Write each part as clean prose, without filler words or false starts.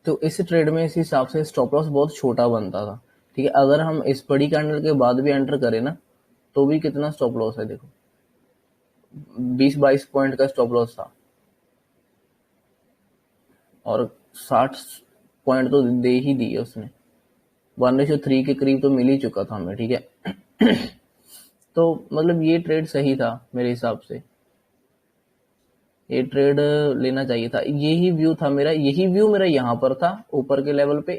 तो इस ट्रेड में इस हिसाब से स्टॉप लॉस बहुत छोटा बनता था, ठीक है। अगर हम इस बड़ी कैंडल के बाद भी एंटर करें ना, तो भी कितना स्टॉप लॉस है देखो, 20-22 पॉइंट का स्टॉप लॉस था, और 60 पॉइंट तो दे ही दिए उसने, 1:3 के करीब तो मिल ही चुका था हमें, ठीक है। तो मतलब ये ट्रेड सही था मेरे हिसाब से, ये ट्रेड लेना चाहिए था। यही व्यू था मेरा, यही व्यू मेरा यहाँ पर था ऊपर के लेवल पे।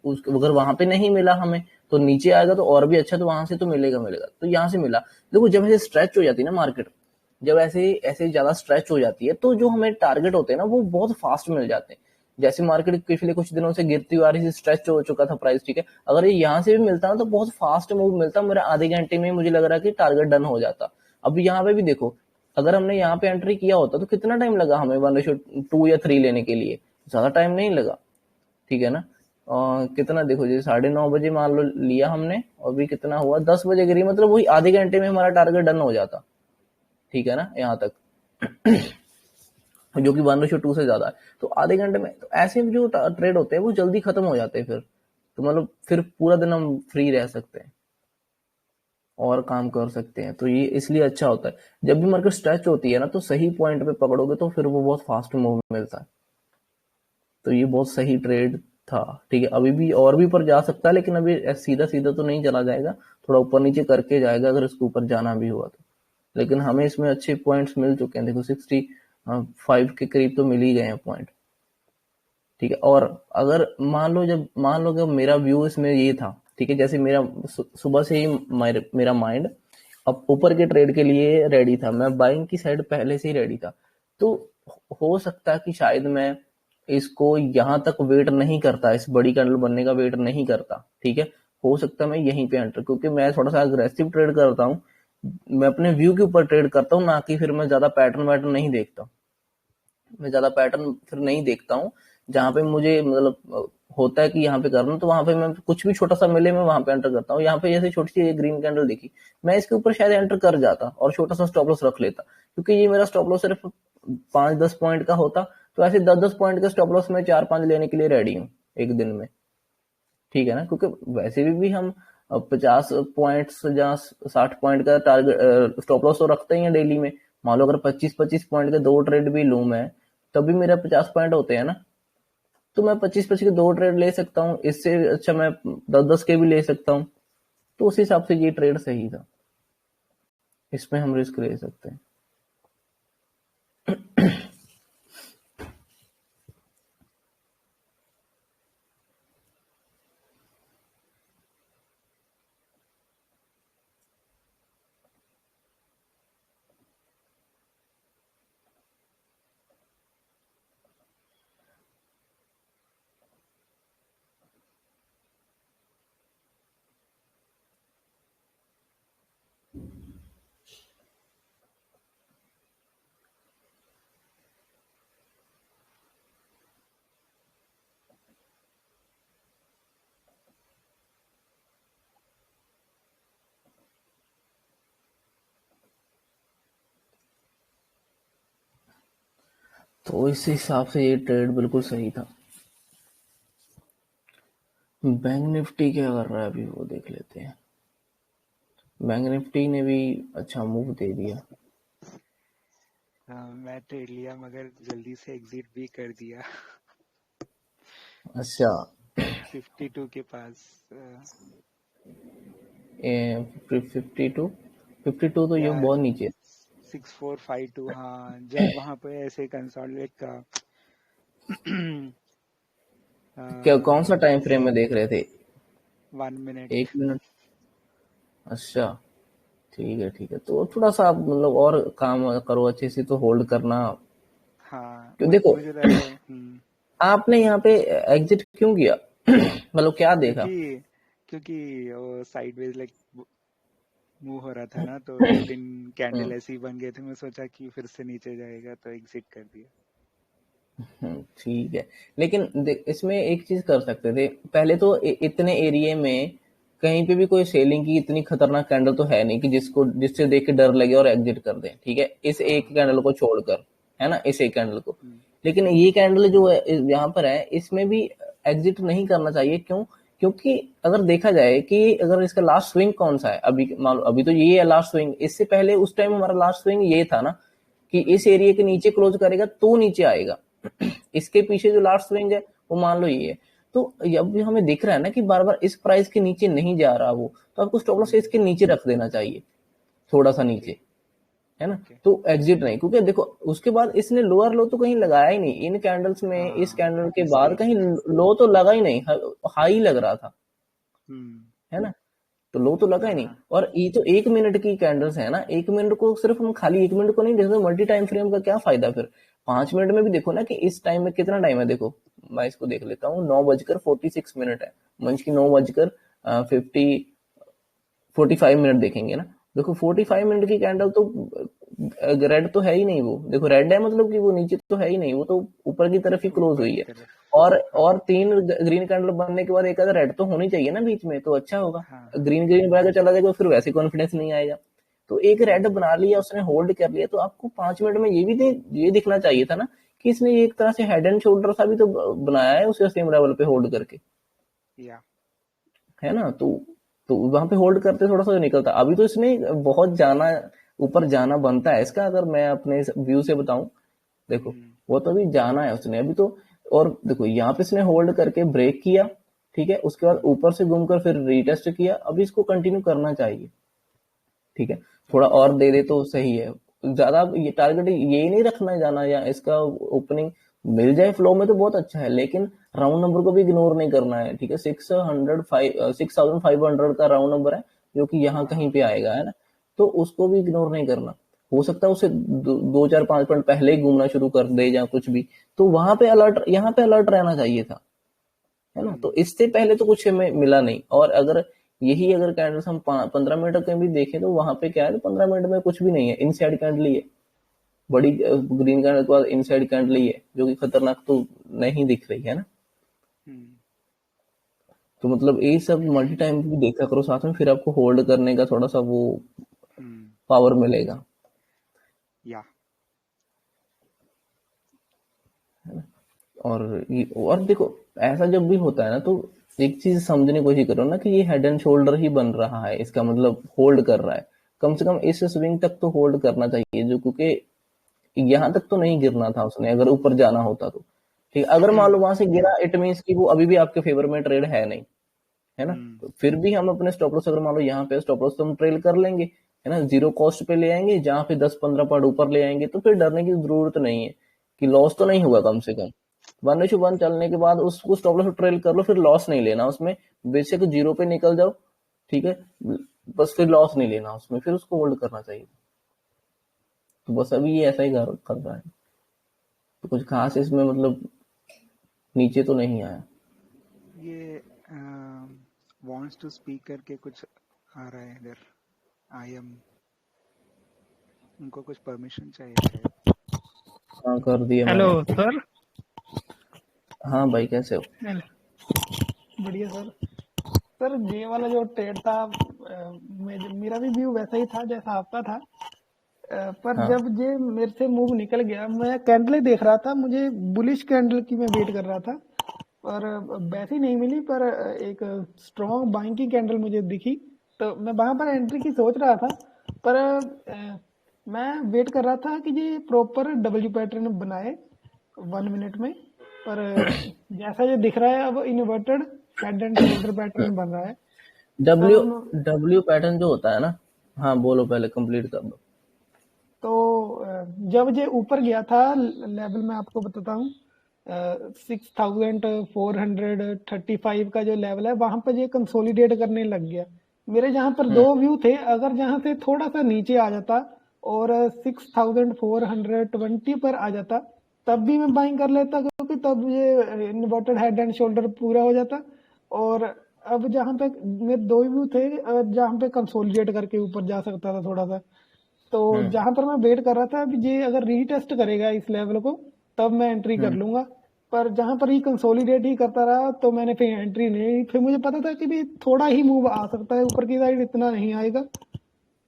अगर वहां पे नहीं मिला हमें तो नीचे आएगा तो और भी अच्छा, तो वहां से तो मिलेगा मिलेगा, तो यहाँ से मिला। देखो जब ऐसे स्ट्रेच हो जाती है ना मार्केट, जब ऐसे ऐसे ज्यादा स्ट्रेच हो जाती है, तो जो हमें टारगेट होते हैं ना वो बहुत फास्ट मिल जाते हैं। जैसे मार्केट पिछले कुछ दिनों से गिरती हुई आ रही थी, स्ट्रेच हो चुका था प्राइस, ठीक है। अगर ये यहाँ से भी मिलता ना तो बहुत फास्ट मूव मिलता, मेरा आधे घंटे में मुझे लग रहा है कि टारगेट डन हो जाता। अब यहाँ पे भी देखो, अगर हमने यहाँ पे एंट्री किया होता तो कितना टाइम लगा हमें 1:2 या 3 लेने के लिए, ज्यादा टाइम नहीं लगा, ठीक है ना। कितना देखो, जैसे 9:30 बजे मान लो लिया हमने, और भी कितना हुआ 10 बजे गिरी, मतलब वही आधे घंटे में हमारा टारगेट डन हो जाता, ठीक है ना, यहाँ तक। जो कि 1:2 से ज्यादा है, तो आधे घंटे में। तो ऐसे जो ट्रेड होते हैं वो जल्दी खत्म हो जाते हैं फिर, तो मतलब फिर पूरा दिन हम फ्री रह सकते हैं और काम कर सकते हैं। तो ये इसलिए अच्छा होता है, जब भी मार्केट स्ट्रेच होती है ना तो सही पॉइंट पे पकड़ोगे तो फिर वो बहुत फास्ट मूव मिलता है। तो ये बहुत सही ट्रेड था, ठीक है। अभी भी और भी ऊपर जा सकता है, लेकिन अभी सीधा सीधा तो नहीं चला जाएगा, थोड़ा ऊपर नीचे करके जाएगा अगर इसके ऊपर जाना भी हुआ तो। लेकिन हमें इसमें अच्छे पॉइंट्स मिल चुके हैं, देखो 65 के करीब तो मिल ही गए हैं पॉइंट, ठीक है। और अगर मान लो कि मेरा व्यू इसमें ये था, ठीक है, जैसे मेरा सुबह से ही मेरा माइंड अब ऊपर के ट्रेड के लिए रेडी था, मैं बाइंग की साइड पहले से ही रेडी था। तो हो सकता है कि शायद मैं इसको यहां तक वेट नहीं करता, इस बड़ी कैंडल बनने का वेट नहीं करता, ठीक है। हो सकता है मैं यहीं पे एंटर, क्योंकि मैं थोड़ा सा अग्रेसिव ट्रेड करता हूँ, मैं अपने व्यू के ऊपर ट्रेड करता हूँ, ना कि फिर मैं ज्यादा पैटर्न वैटर्न नहीं देखता। मैं ज्यादा पैटर्न फिर नहीं देखता हूँ, जहां पे मुझे मतलब होता है कि यहाँ पे करना, तो वहां पे मैं कुछ भी छोटा सा मिले मैं वहां पे एंटर करता हूँ। यहाँ पे जैसे छोटी सी ग्रीन कैंडल दिखी, मैं इसके ऊपर शायद एंटर कर जाता और छोटा सा स्टॉप लॉस रख लेता, क्योंकि ये मेरा स्टॉप लॉस सिर्फ 5-10 पॉइंट का होता। तो ऐसे 10-10 पॉइंट का स्टॉप लॉस मैं 4-5 लेने के लिए रेडी हूँ एक दिन में, ठीक है ना। क्योंकि वैसे भी हम 50 पॉइंट्स या 60 पॉइंट का टारगेट स्टॉप लॉस तो रखते ही हैं डेली में। मान लो अगर 25-25 पॉइंट के 2 ट्रेड भी लूं मैं, तब भी मेरा 50 पॉइंट होते हैं ना। तो मैं 25-25 के 2 ट्रेड ले सकता हूँ, इससे अच्छा मैं 10-10 के भी ले सकता हूँ। तो उस हिसाब से ये ट्रेड सही था, इसमें हम रिस्क ले सकते हैं। तो इस हिसाब से ये ट्रेड बिल्कुल सही था। बैंक निफ्टी क्या कर रहा है अभी वो देख लेते हैं। बैंक निफ्टी ने भी अच्छा मूव दे दिया। मैं ट्रेड लिया मगर जल्दी से एग्जिट भी कर दिया। अच्छा 52 के पास 52 तो ये या बहुत नीचे है। 6452, हाँ जब वहां पे ऐसे कंसोलिडेट का क्या कौन सा टाइम फ्रेम में देख रहे थे? 1 मिनट। 1 मिनट, अच्छा ठीक है। तो थोड़ा सा आप मतलब और काम करो अच्छे से, तो होल्ड करना। हाँ क्यों देखो, मुझे लगा आपने यहाँ पे एग्जिट क्यों किया? मतलब क्या देखा? क्योंकि क्योंकि वो साइडवेज लाइक मूव हो रहा था ना, तो 2-3 कैंडल ऐसे ही बन गए थे, मैं सोचा कि फिर से नीचे जाएगा तो एग्जिट कर दिया। ठीक है। लेकिन इसमें एक चीज कर सकते थे पहले तो, इतने एरिया में कहीं पे भी कोई सेलिंग की इतनी खतरनाक कैंडल तो है नहीं कि जिससे देख के डर लगे और एग्जिट कर दें, ठीक है, इस एक हाँ। कैंडल को छोड़कर, है ना, इस एक कैंडल को। लेकिन ये कैंडल जो है यहाँ पर है, इसमें भी एग्जिट नहीं करना चाहिए। क्यों? क्योंकि अगर देखा जाए कि अगर इसका लास्ट स्विंग कौन सा है, अभी मान लो अभी तो ये है लास्ट स्विंग, इससे पहले उस टाइम हमारा लास्ट स्विंग ये था ना कि इस एरिया के नीचे क्लोज करेगा तो नीचे आएगा। इसके पीछे जो लास्ट स्विंग है वो मान लो ये है। तो अब हमें दिख रहा है ना कि बार बार इस प्राइस के नीचे नहीं जा रहा वो, तो आपको स्टॉप लॉस इसके नीचे रख देना चाहिए, थोड़ा सा ओके नीचे, है ना। ओके। तो एग्जिट नहीं, क्योंकि देखो उसके बाद इसने लोअर लो तो कहीं लगाया ही नहीं इन कैंडल्स में, इस हाँ, कैंडल के बाद इसलिए। कहीं लो तो लगा ही नहीं, हाई लग रहा था, हम्म। है ना। तो लो तो लगा ही हाँ नहीं। हाँ। और ये तो 1 मिनट की कैंडल्स है ना, 1 मिनट को सिर्फ हम खाली 1 मिनट को नहीं देखते, मल्टी टाइम फ्रेम का क्या फायदा फिर। 5 मिनट में भी देखो ना कि इस टाइम में कितना टाइम है, देखो मैं इसको देख लेता हूँ, 9:46 है, मंच की 9:50 45 मिनट देखेंगे ना। देखो 45 मिनट की कैंडल तो रेड तो है ही नहीं, वो देखो रेड है मतलब कि वो नीचे तो है ही नहीं, वो तो ऊपर की तरफ ही क्लोज ऊपर हुई की है। तरफ। और हाँ और 3 ग्रीन कैंडल बनने के बाद एक आधा रेड तो होनी चाहिए ना बीच में, तो अच्छा होगा। हाँ हाँ। ग्रीन ग्रीन बना के चला जाएगा फिर वैसे कॉन्फिडेंस नहीं आएगा। तो एक रेड हम्म। बना लिया उसने, होल्ड कर लिया, तो आपको 5 मिनट में ये दिखना चाहिए था ना कि इसने एक तरह से हेड एंड शोल्डर सा भी तो बनाया है उसे सेम लेवल पे होल्ड करके, या। है ना। तो वहां पे होल्ड करते थोड़ा सा निकलता। अभी तो इसने बहुत जाना, ऊपर जाना बनता है इसका, अगर मैं अपने व्यू से बताऊं। देखो हम्म। वो तो अभी जाना है उसने अभी तो। और देखो यहाँ पे इसने होल्ड करके ब्रेक किया, ठीक है, उसके बाद ऊपर से घूमकर फिर रीटेस्ट किया, अभी इसको कंटिन्यू करना चाहिए, ठीक है। थोड़ा ओके। और दे दे तो सही है। ज्यादा ये टारगेट ये नहीं रखना है जाना, या इसका ओपनिंग मिल जाए फ्लो में तो बहुत अच्छा है, लेकिन राउंड नंबर को भी इग्नोर नहीं करना है, ठीक है। 6,500 का राउंड नंबर है जो कि यहाँ कहीं हाँ। पे आएगा, है ना। तो उसको भी इग्नोर नहीं करना। हो सकता है उसे 2 4 5 पॉइंट पहले ही घूमना शुरू कर दे या कुछ भी, तो वहां पे अलर्ट, यहाँ पे अलर्ट रहना चाहिए था, है ना। तो हम्म। इससे पहले तो कुछ हमें मिला नहीं। और अगर यही अगर कैंडल्स हम 15 मिनट के भी देखें तो वहां पे क्या है, 15 मिनट में कुछ भी नहीं है, इनसाइड कैंडल ही है, बड़ी ग्रीन कैंडल के बाद इनसाइड कैंडल ही है, जो कि खतरनाक तो नहीं दिख रही है ना। हम्म। तो मतलब ये सब मल्टी टाइम भी देखा करो साथ में, फिर आपको होल्ड करने का थोड़ा सा वो हम्म। पावर मिलेगा। या। और देखो ऐसा जब भी होता है ना, तो एक चीज समझने की कोशिश करो ना कि ये हेड एंड शोल्डर ही बन रहा है, इसका मतलब होल्ड कर रहा है। कम से कम इस स्विंग तक तो होल्ड करना चाहिए, जो क्योंकि यहाँ तक तो नहीं गिरना था उसने, अगर ऊपर जाना होता तो ठीक। अगर मान लो वहां से या। गिरा, इट मीन्स कि वो अभी भी आपके फेवर में ट्रेड है नहीं, है ना। हम्म। तो फिर भी हम अपने स्टॉप लॉस, अगर मान लो यहाँ पे स्टॉप लॉस तो हम ट्रेल कर लेंगे, है ना, जीरो कॉस्ट पे ले आएंगे, जहाँ पे 10 15 पॉइंट ऊपर ले आएंगे, तो फिर डरने की जरूरत नहीं है कि लॉस तो नहीं हाँ। होगा। कम से कम 1:1 चलने के बाद उसको स्टॉप लॉस ट्रेल कर लो, फिर लॉस नहीं लेना उसमें, बेशक जीरो पे निकल जाओ, ठीक है, बस फिर लॉस नहीं लेना उसमें, फिर उसको होल्ड करना चाहिए। तो बस अभी ये ऐसा ही कर रहा है, तो कुछ खास इसमें मतलब नीचे तो नहीं आया। ये वांट्स टू स्पीक करके कुछ आ रहा है इधर। I am. उनको कुछ परमिशन चाहिए शायद। हाँ कर दिया हेलो मैंने। सर। हाँ भाई कैसे हो? बढ़िया सर। सर ये वाला जो ट्रेड था, मेरा भी व्यू वैसा ही था जैसा आपका था। पर हाँ जब ये मेरे से मूव निकल गया, मैं कैंडल ही देख रहा था, मुझे बुलिश कैंडल की मैं वेट कर रहा था, पर वैसी नहीं मिली। पर एक स्ट्रॉन्ग बाइंग की कैंडल मुझे दिखी, तो मैं वहां पर एंट्री की सोच रहा था। पर मैं वेट कर रहा था कि ये प्रॉपर डब्ल्यू पैटर्न बनाए 1 मिनट में। पर जैसा ये दिख रहा है, अब inverted head and shoulder pattern बन रहा है। डब्ल्यू तब डब्ल्यू पैटर्न जो होता है ना, हाँ बोलो पहले कंप्लीट कर दो। तो जब ये ऊपर गया था लेवल, मैं आपको बताता हूँ, 6435 का जो लेवल है, वहां पर ये कंसोलिडेट करने लग गया। मेरे जहां पर हम्म दो व्यू थे, अगर जहां से थोड़ा सा नीचे आ जाता और 6420 पर आ जाता, तब भी मैं बाइंग कर लेता, क्योंकि तब ये इन्वर्टेड हेड एंड शोल्डर पूरा हो जाता। और अब जहां पे मेरे दो व्यू थे, जहां पे कंसोलिडेट करके ऊपर जा सकता था थोड़ा सा, तो हम्म जहां पर मैं वेट कर रहा था, अभी ये अगर रीटेस्ट करेगा इस लेवल को, तब मैं एंट्री कर हम्म लूंगा। पर जहां पर ही कंसोलिडेट ही करता रहा, तो मैंने फिर एंट्री नहीं। फिर मुझे पता था कि भी थोड़ा ही मूव आ सकता है ऊपर की साइड, इतना नहीं आएगा।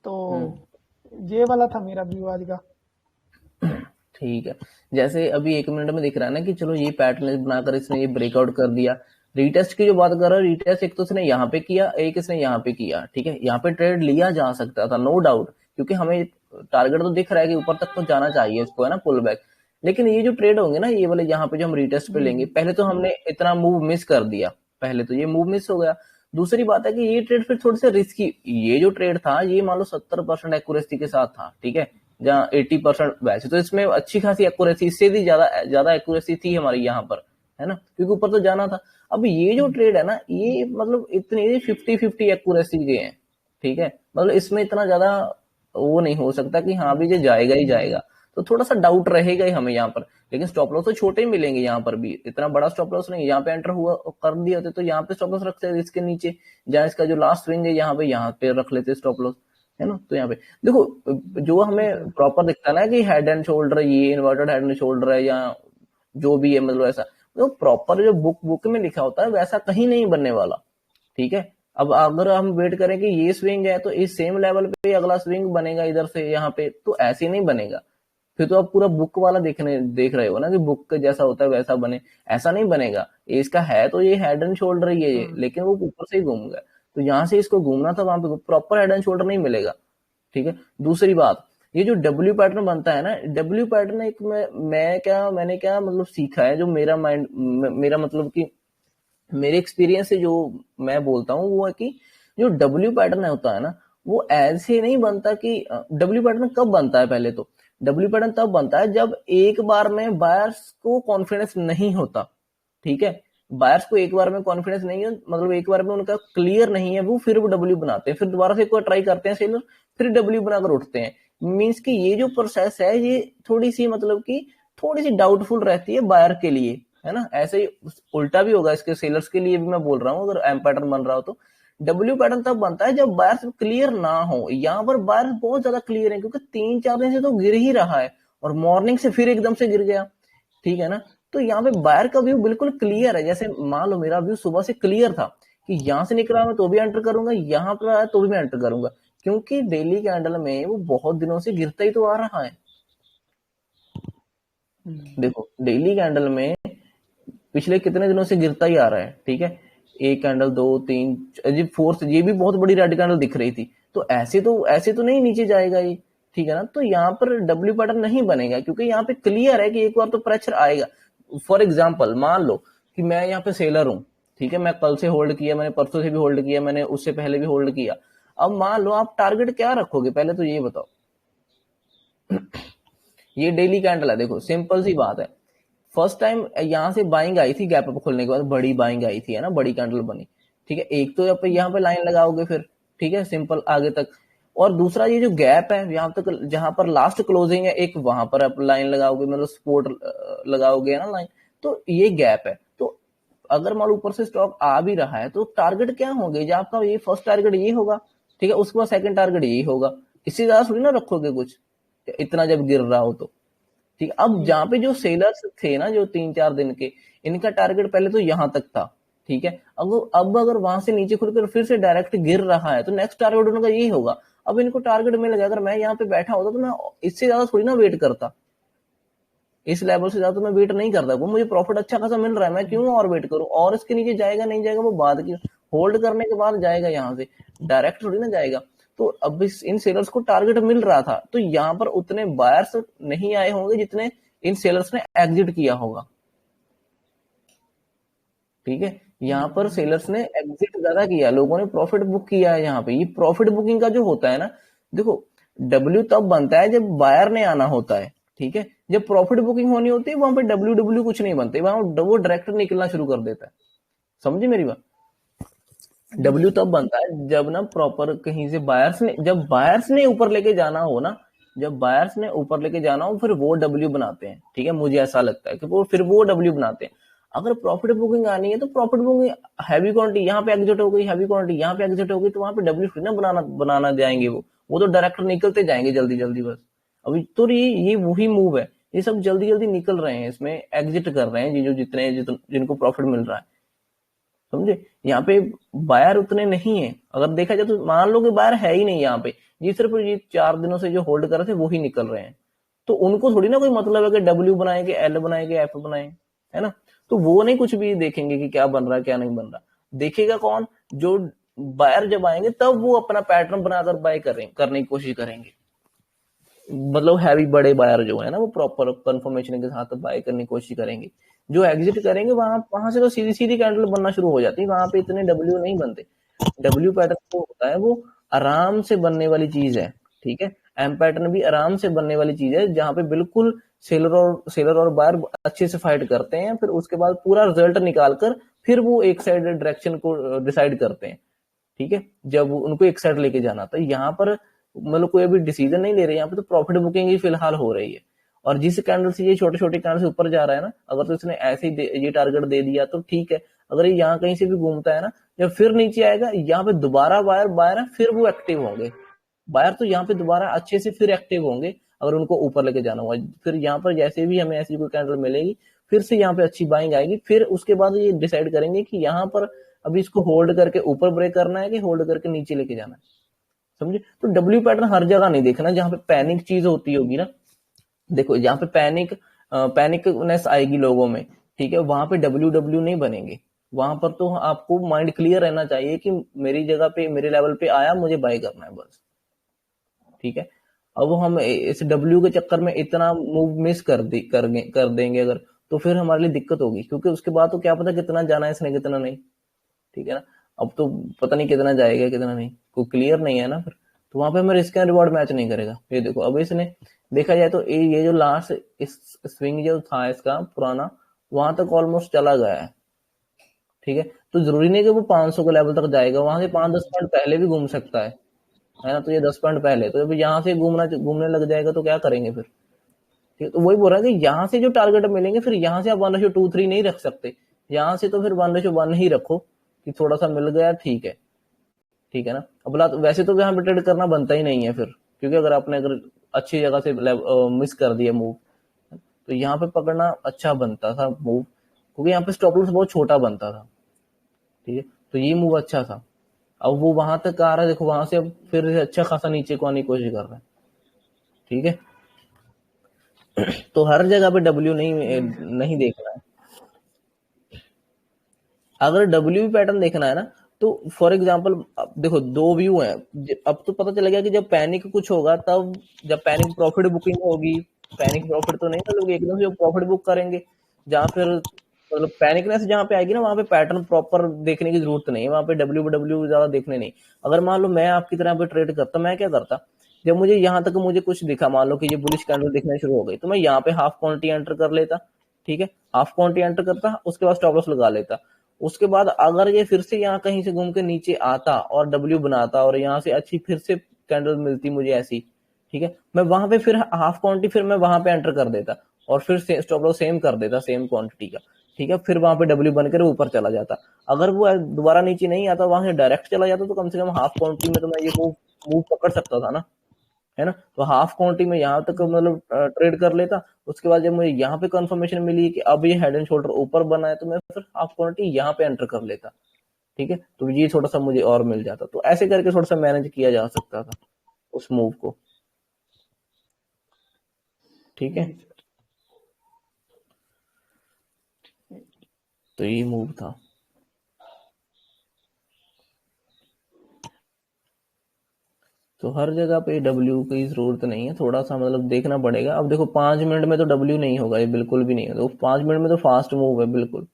तो हम्म ये वाला था मेरा व्यू आज का। ठीक है, जैसे अभी 1 मिनट में दिख रहा है ना कि चलो ये पैटर्न बनाकर इसने ये ब्रेकआउट कर दिया। रीटेस्ट की जो बात कर रहा है, रीटेस्ट एक तो इसने यहाँ पे किया, एक इसने यहाँ पे किया, ठीक है, यहाँ पे ट्रेड लिया जा सकता था नो डाउट, क्योंकि हमें टारगेट तो दिख रहा है कि ऊपर तक तो जाना चाहिए इसको, है ना, पुल बैक। लेकिन ये जो ट्रेड होंगे ना, ये वाले यहाँ पे जो हम रीटेस्ट पे लेंगे, पहले तो हमने इतना मूव मिस कर दिया, पहले तो ये मूव मिस हो गया। दूसरी बात है कि ये ट्रेड फिर थोड़ी सी रिस्की, ये जो ट्रेड था ये मान लो 70% एक्यूरेसी के साथ था, ठीक है, जहाँ 80%, वैसे तो इसमें अच्छी खासी एक्यूरेसी, इससे भी ज्यादा ज्यादा एक्यूरेसी थी हमारी यहाँ पर, है ना, क्योंकि ऊपर तो जाना था। अब ये जो ट्रेड है ना, ये मतलब इतनी 50-50 एक्यूरेसी के हैं, ठीक है, मतलब इसमें इतना ज्यादा वो नहीं हो सकता कि हाँ भी ये जाएगा ही जाएगा, तो थोड़ा सा डाउट रहेगा ही हमें यहाँ पर। लेकिन स्टॉप लॉस तो छोटे ही मिलेंगे यहाँ पर भी, इतना बड़ा स्टॉप लॉस नहीं, यहाँ पे एंटर हुआ कर दिए होते तो यहाँ पे स्टॉप लॉस रखते हैं इसके नीचे, जहाँ इसका जो लास्ट स्विंग है यहाँ पे रख लेते स्टॉप लॉस, है ना। तो यहाँ पे देखो, जो हमें प्रॉपर दिखता है ना कि हेड एंड शोल्डर, ये इन्वर्टेड हेड एंड शोल्डर है या जो भी है, मतलब ऐसा तो प्रॉपर जो बुक में लिखा होता है वैसा कहीं नहीं बनने वाला, ठीक है। अब अगर हम वेट करें कि ये स्विंग है तो इस सेम लेवल पे अगला स्विंग बनेगा इधर से यहाँ पे, तो ऐसे नहीं बनेगा। फिर तो आप पूरा बुक वाला देख रहे हो ना कि बुक का जैसा होता है वैसा बने, ऐसा नहीं बनेगा। इसका है तो ये हेड एंड शोल्डर ही है ये, लेकिन वो ऊपर से ही घूम गया, तो यहाँ से इसको घूमना था, वहां पे प्रॉपर हेड एंड शोल्डर नहीं मिलेगा, ठीक है। दूसरी बात, ये जो डब्ल्यू पैटर्न बनता है ना, डब्ल्यू पैटर्न एक मैंने क्या मतलब सीखा है, जो मेरा मतलब कि मेरे एक्सपीरियंस से जो मैं बोलता हूँ वो है कि जो डब्ल्यू पैटर्न होता है ना, वो ऐसे नहीं बनता कि डब्ल्यू पैटर्न कब बनता है, पहले तो डब्ल्यू पैटर्न तब बनता है जब एक बार में बायर्स को कॉन्फिडेंस नहीं होता, ठीक है। बायर्स को एक बार में कॉन्फिडेंस नहीं है, मतलब एक बार में उनका क्लियर नहीं है, वो फिर वो डब्ल्यू बनाते हैं, फिर दोबारा से एक बार ट्राई करते हैं सेलर, फिर डब्ल्यू बनाकर उठते हैं। मीन्स कि ये जो प्रोसेस है ये थोड़ी सी मतलब कि थोड़ी सी डाउटफुल रहती है बायर के लिए, है ना। ऐसे ही उल्टा भी होगा इसके, सेलर्स के लिए भी मैं बोल रहा हूँ, अगर एम पैटर्न बन रहा हो तो डब्ल्यू पैटर्न तब बनता है जब बायर्स क्लियर ना हो। यहाँ पर बायर्स बहुत ज्यादा क्लियर है, क्योंकि 3-4 दिन से तो गिर ही रहा है, और मॉर्निंग से फिर एकदम से गिर गया, ठीक है ना। तो यहाँ पे बायर का व्यू बिल्कुल क्लियर है, जैसे मान लो मेरा व्यू सुबह से क्लियर था कि यहाँ से निकला मैं तो भी एंटर करूंगा, यहाँ पर आया तो भी मैं एंटर करूंगा, क्योंकि डेली कैंडल में वो बहुत दिनों से गिरता ही तो आ रहा है। देखो डेली कैंडल में पिछले कितने दिनों से गिरता ही आ रहा है, ठीक है, 1 कैंडल 2 3 जी 4, ये भी बहुत बड़ी रेड कैंडल दिख रही थी, तो ऐसे तो नहीं नीचे जाएगा ये, ठीक है ना। तो यहाँ पर डब्ल्यू पैटर्न नहीं बनेगा, क्योंकि यहाँ पे क्लियर है कि एक बार तो प्रेशर आएगा। फॉर एग्जाम्पल मान लो कि मैं यहाँ पे सेलर हूँ, ठीक है, मैं कल से होल्ड किया, मैंने परसों से भी होल्ड किया, मैंने उससे पहले भी होल्ड किया। अब मान लो आप टारगेट क्या रखोगे, पहले तो ये बताओ। ये डेली कैंडल है, देखो सिंपल सी बात है, फर्स्ट टाइम यहाँ से बाइंग आई थी, गैप अप खोलने के बाद बड़ी बाइंग आई थी, है ना, बड़ी कैंडल बनी, ठीक है। एक तो यहाँ पे लाइन लगाओगे फिर, ठीक है, सिंपल आगे तक, और दूसरा ये जो गैप है यहाँ तक जहां पर लास्ट क्लोजिंग है, एक वहां पर आप लाइन लगाओगे, मतलब सपोर्ट लगाओगे ना लाइन, तो ये गैप है। तो अगर मान लो ऊपर से स्टॉक आ भी रहा है तो टारगेट क्या होंगे, जो आपका ये फर्स्ट टारगेट ये होगा, ठीक है, उसके बाद सेकंड टारगेट यही होगा, इससे ज्यादा थोड़ी ना रखोगे कुछ, इतना जब गिर रहा हो तो, ठीक। अब जहां पे जो सेलर्स थे ना जो 3-4 दिन के, इनका टारगेट पहले तो यहां तक था, ठीक है। अब अगर वहां से नीचे खुलकर फिर से डायरेक्ट गिर रहा है तो नेक्स्ट टारगेट उनका यही होगा। अब इनको टारगेट मिल गया, अगर मैं यहाँ पे बैठा होता तो मैं इससे ज्यादा थोड़ी ना वेट करता, इस लेवल से ज्यादा तो मैं वेट नहीं करता, वो मुझे प्रॉफिट अच्छा खासा मिल रहा है, मैं क्यों और वेट करूं, और इसके नीचे जाएगा नहीं जाएगा वो बाद की, होल्ड करने के बाद जाएगा, यहाँ से डायरेक्ट थोड़ी ना जाएगा। तो अब इन सेलर्स को टारगेट मिल रहा था, तो यहाँ पर उतने बायर्स नहीं आए होंगे जितने इन सेलर्स ने एग्जिट किया होगा, ठीक है। यहाँ पर सेलर्स ने एग्जिट ज्यादा किया, लोगों ने प्रॉफिट बुक किया है यहाँ पे। ये प्रॉफिट बुकिंग का जो होता है ना, देखो डब्ल्यू तब बनता है जब बायर ने आना होता है, ठीक है। जब प्रॉफिट बुकिंग होनी होती है वहां पे डब्ल्यू कुछ नहीं बनते, वहां वो डायरेक्ट निकलना शुरू कर देता है, समझे मेरी बात। डब्ल्यू तब बनता है जब ना प्रॉपर कहीं से जब बायर्स ने ऊपर लेके जाना हो ना, जब बायर्स ने ऊपर लेके जाना हो फिर वो डब्ल्यू बनाते हैं, ठीक है। मुझे ऐसा लगता है कि वो डब्ल्यू बनाते हैं। अगर प्रॉफिट बुकिंग आनी है तो प्रॉफिट बुकिंग हैवी क्वांटिटी यहाँ पे एग्जिट हो गई, हैवी क्वांटिटी यहाँ पे एग्जिट हो गई, तो वहां पे डब्ल्यू फिर ना बनाना जाएंगे, वो तो डायरेक्ट निकलते जाएंगे जल्दी जल्दी बस। अभी तो ये वही मूव है, ये सब जल्दी जल्दी निकल रहे हैं, इसमें एग्जिट कर रहे हैं जिनको प्रॉफिट मिल रहा है, समझे। यहाँ पे बायर उतने नहीं है, अगर देखा जाए तो मान लो कि बायर है ही नहीं यहाँ पे, ये सिर्फ ये 4 दिनों से जो होल्ड कर रहे थे वो ही निकल रहे हैं, तो उनको थोड़ी ना कोई मतलब है कि डब्ल्यू बनाएंगे, एल बनाएंगे, एफ बनाए, है ना। तो वो नहीं कुछ भी देखेंगे कि क्या बन रहा है क्या नहीं बन रहा। देखेगा कौन, जो बायर जब आएंगे तब वो अपना पैटर्न बनाकर बाय करने की कोशिश करेंगे। मतलब हैवी बड़े बायर जो है ना, वो प्रॉपर कंफर्मेशन के साथ बाय करने की कोशिश करेंगे। जो एग्जिट करेंगे वहां से तो सीधी सीधी कैंडल बनना शुरू हो जाती है, वहां पे इतने डब्ल्यू नहीं बनते। डब्ल्यू पैटर्न जो होता है वो आराम से बनने वाली चीज है, ठीक है। एम पैटर्न भी आराम से बनने वाली चीज है, जहां पे बिल्कुल सेलर और बायर अच्छे से फाइट करते हैं, फिर उसके बाद पूरा रिजल्ट निकाल कर फिर वो एक साइड डायरेक्शन को डिसाइड करते हैं, ठीक है। जब उनको एक साइड लेके जाना था, यहाँ पर मतलब कोई अभी डिसीजन नहीं ले रहे, यहाँ पे तो प्रॉफिट बुकिंग ही फिलहाल हो रही है। और जिस कैंडल से ये छोटे छोटे कैंडल से ऊपर जा रहा है ना, अगर तो इसने ऐसे ही ये टारगेट दे दिया तो ठीक है। अगर ये यहाँ कहीं से भी घूमता है ना, जब फिर नीचे आएगा, यहाँ पे दोबारा बायर बायर है, फिर वो एक्टिव होंगे। बायर तो यहाँ पे दोबारा अच्छे से फिर एक्टिव होंगे अगर उनको ऊपर लेके जाना हुआ। फिर यहाँ पर जैसे भी हमें ऐसी कोई कैंडल मिलेगी, फिर से यहाँ पे अच्छी बाइंग आएगी, फिर उसके बाद ये डिसाइड करेंगे कि यहाँ पर अभी इसको होल्ड करके ऊपर ब्रेक करना है कि होल्ड करके नीचे लेके जाना है, समझे। तो डब्ल्यू पैटर्न हर जगह नहीं देखना, जहां पे पैनिक चीज होती होगी ना, देखो जहां पे पैनिकनेस आएगी लोगों में, ठीक है, वहां पे डब्ल्यू डब्ल्यू नहीं बनेंगे। वहां पर तो आपको माइंड क्लियर रहना चाहिए कि मेरी जगह पे मेरे लेवल पे आया, मुझे बाय करना है बस, ठीक है। अब हम इस डब्ल्यू के चक्कर में इतना मूव मिस कर देंगे अगर, तो फिर हमारे लिए दिक्कत होगी, क्योंकि उसके बाद तो क्या पता कितना जाना है इसने कितना नहीं, ठीक है ना। अब तो पता नहीं कितना जाएगा कितना नहीं, कोई क्लियर नहीं है ना फिर, तो वहां पे हमें रिस्क एंड रिवॉर्ड मैच नहीं करेगा। ये देखो अब इसने देखा जाए तो ये जो लास्ट इस स्विंग जो था इसका पुराना, वहां तक ऑलमोस्ट चला गया है, ठीक है। तो जरूरी नहीं कि वो 500 के लेवल तक जाएगा, वहां से 5-10 पॉइंट पहले भी घूम सकता है ना। तो ये 10 पॉइंट पहले, तो जब यहाँ से घूमने लग जाएगा तो क्या करेंगे फिर, ठीक है। तो वही बोल रहा है कि यहाँ से जो टारगेट मिलेंगे, फिर यहाँ से आप 1:2-3 नहीं रख सकते, यहाँ से तो फिर 1:1 ही रखो कि थोड़ा सा मिल गया, ठीक है, ठीक है ना। अब वैसे तो यहाँ पे ट्रेड करना बनता ही नहीं है फिर, क्योंकि अगर अच्छी जगह से मिस कर दिया मूव, तो यहाँ पे पकड़ना अच्छा बनता था मूव, क्योंकि यहाँ पे स्टॉप लॉस बहुत छोटा बनता था, ठीक है। तो ये मूव अच्छा था। अब वो वहां तक आ रहा है, देखो वहां से अब फिर अच्छा खासा नीचे को आने की कोशिश कर रहा है, ठीक है। तो हर जगह पे डब्ल्यू नहीं देखना है। अगर डब्ल्यू पैटर्न देखना है ना, तो फॉर एग्जांपल देखो दो व्यू है। अब तो पता चला गया कि जब पैनिक कुछ होगा, तब जब पैनिक प्रॉफिट बुकिंग होगी, पैनिक प्रॉफिट तो नहीं ना लोग एकदम से प्रॉफिट बुक करेंगे, जहां फिर मतलब पैनिकनेस जहां पे आएगी ना, वहां पे पैटर्न प्रॉपर देखने की जरूरत नहीं है, वहां पे डब्ल्यू डब्ल्यू ज्यादा देखने नहीं। अगर मान लो मैं आपकी तरह पे ट्रेड करता, मैं क्या करता, जब मुझे यहाँ तक मुझे कुछ दिखा, मान लो कि ये बुलिश कैंडल दिखना शुरू हो गई, तो मैं यहाँ पे हाफ क्वांटिटी एंटर कर लेता, ठीक है। हाफ क्वांटिटी एंटर करता, उसके बाद स्टॉप लॉस लगा लेता। उसके बाद अगर ये फिर से यहाँ कहीं से घूम के नीचे आता और डब्ल्यू बनाता और यहाँ से अच्छी फिर से कैंडल मिलती मुझे ऐसी, ठीक है, मैं वहां पे फिर हाफ क्वांटिटी फिर मैं वहां पे एंटर कर देता और फिर स्टॉप लॉस सेम कर देता, सेम क्वांटिटी का, ठीक है। फिर वहां पे डब्ल्यू बनकर ऊपर चला जाता। अगर वो दोबारा नीचे नहीं आता, वहां से डायरेक्ट चला जाता, तो कम से कम हाफ क्वांटिटी में तो मैं ये मूव पकड़ सकता था ना, है ना। तो हाफ क्वांटिटी में यहाँ तक मतलब ट्रेड कर लेता। उसके बाद जब मुझे यहाँ पे कंफर्मेशन मिली कि अब ये हेड एंड शोल्डर ऊपर बना है, तो मैं फिर हाफ क्वांटिटी यहाँ पे एंटर कर लेता, ठीक है। तो ये थोड़ा सा मुझे और मिल जाता, तो ऐसे करके थोड़ा सा मैनेज किया जा सकता था उस मूव को, ठीक है। जी सर। तो ये मूव था। तो हर जगह पे डब्ल्यू की जरूरत नहीं है, थोड़ा सा मतलब देखना पड़ेगा। अब देखो 5 मिनट में तो डब्ल्यू नहीं होगा, ये बिल्कुल भी नहीं है। तो 5 मिनट में तो फास्ट मूव है बिल्कुल,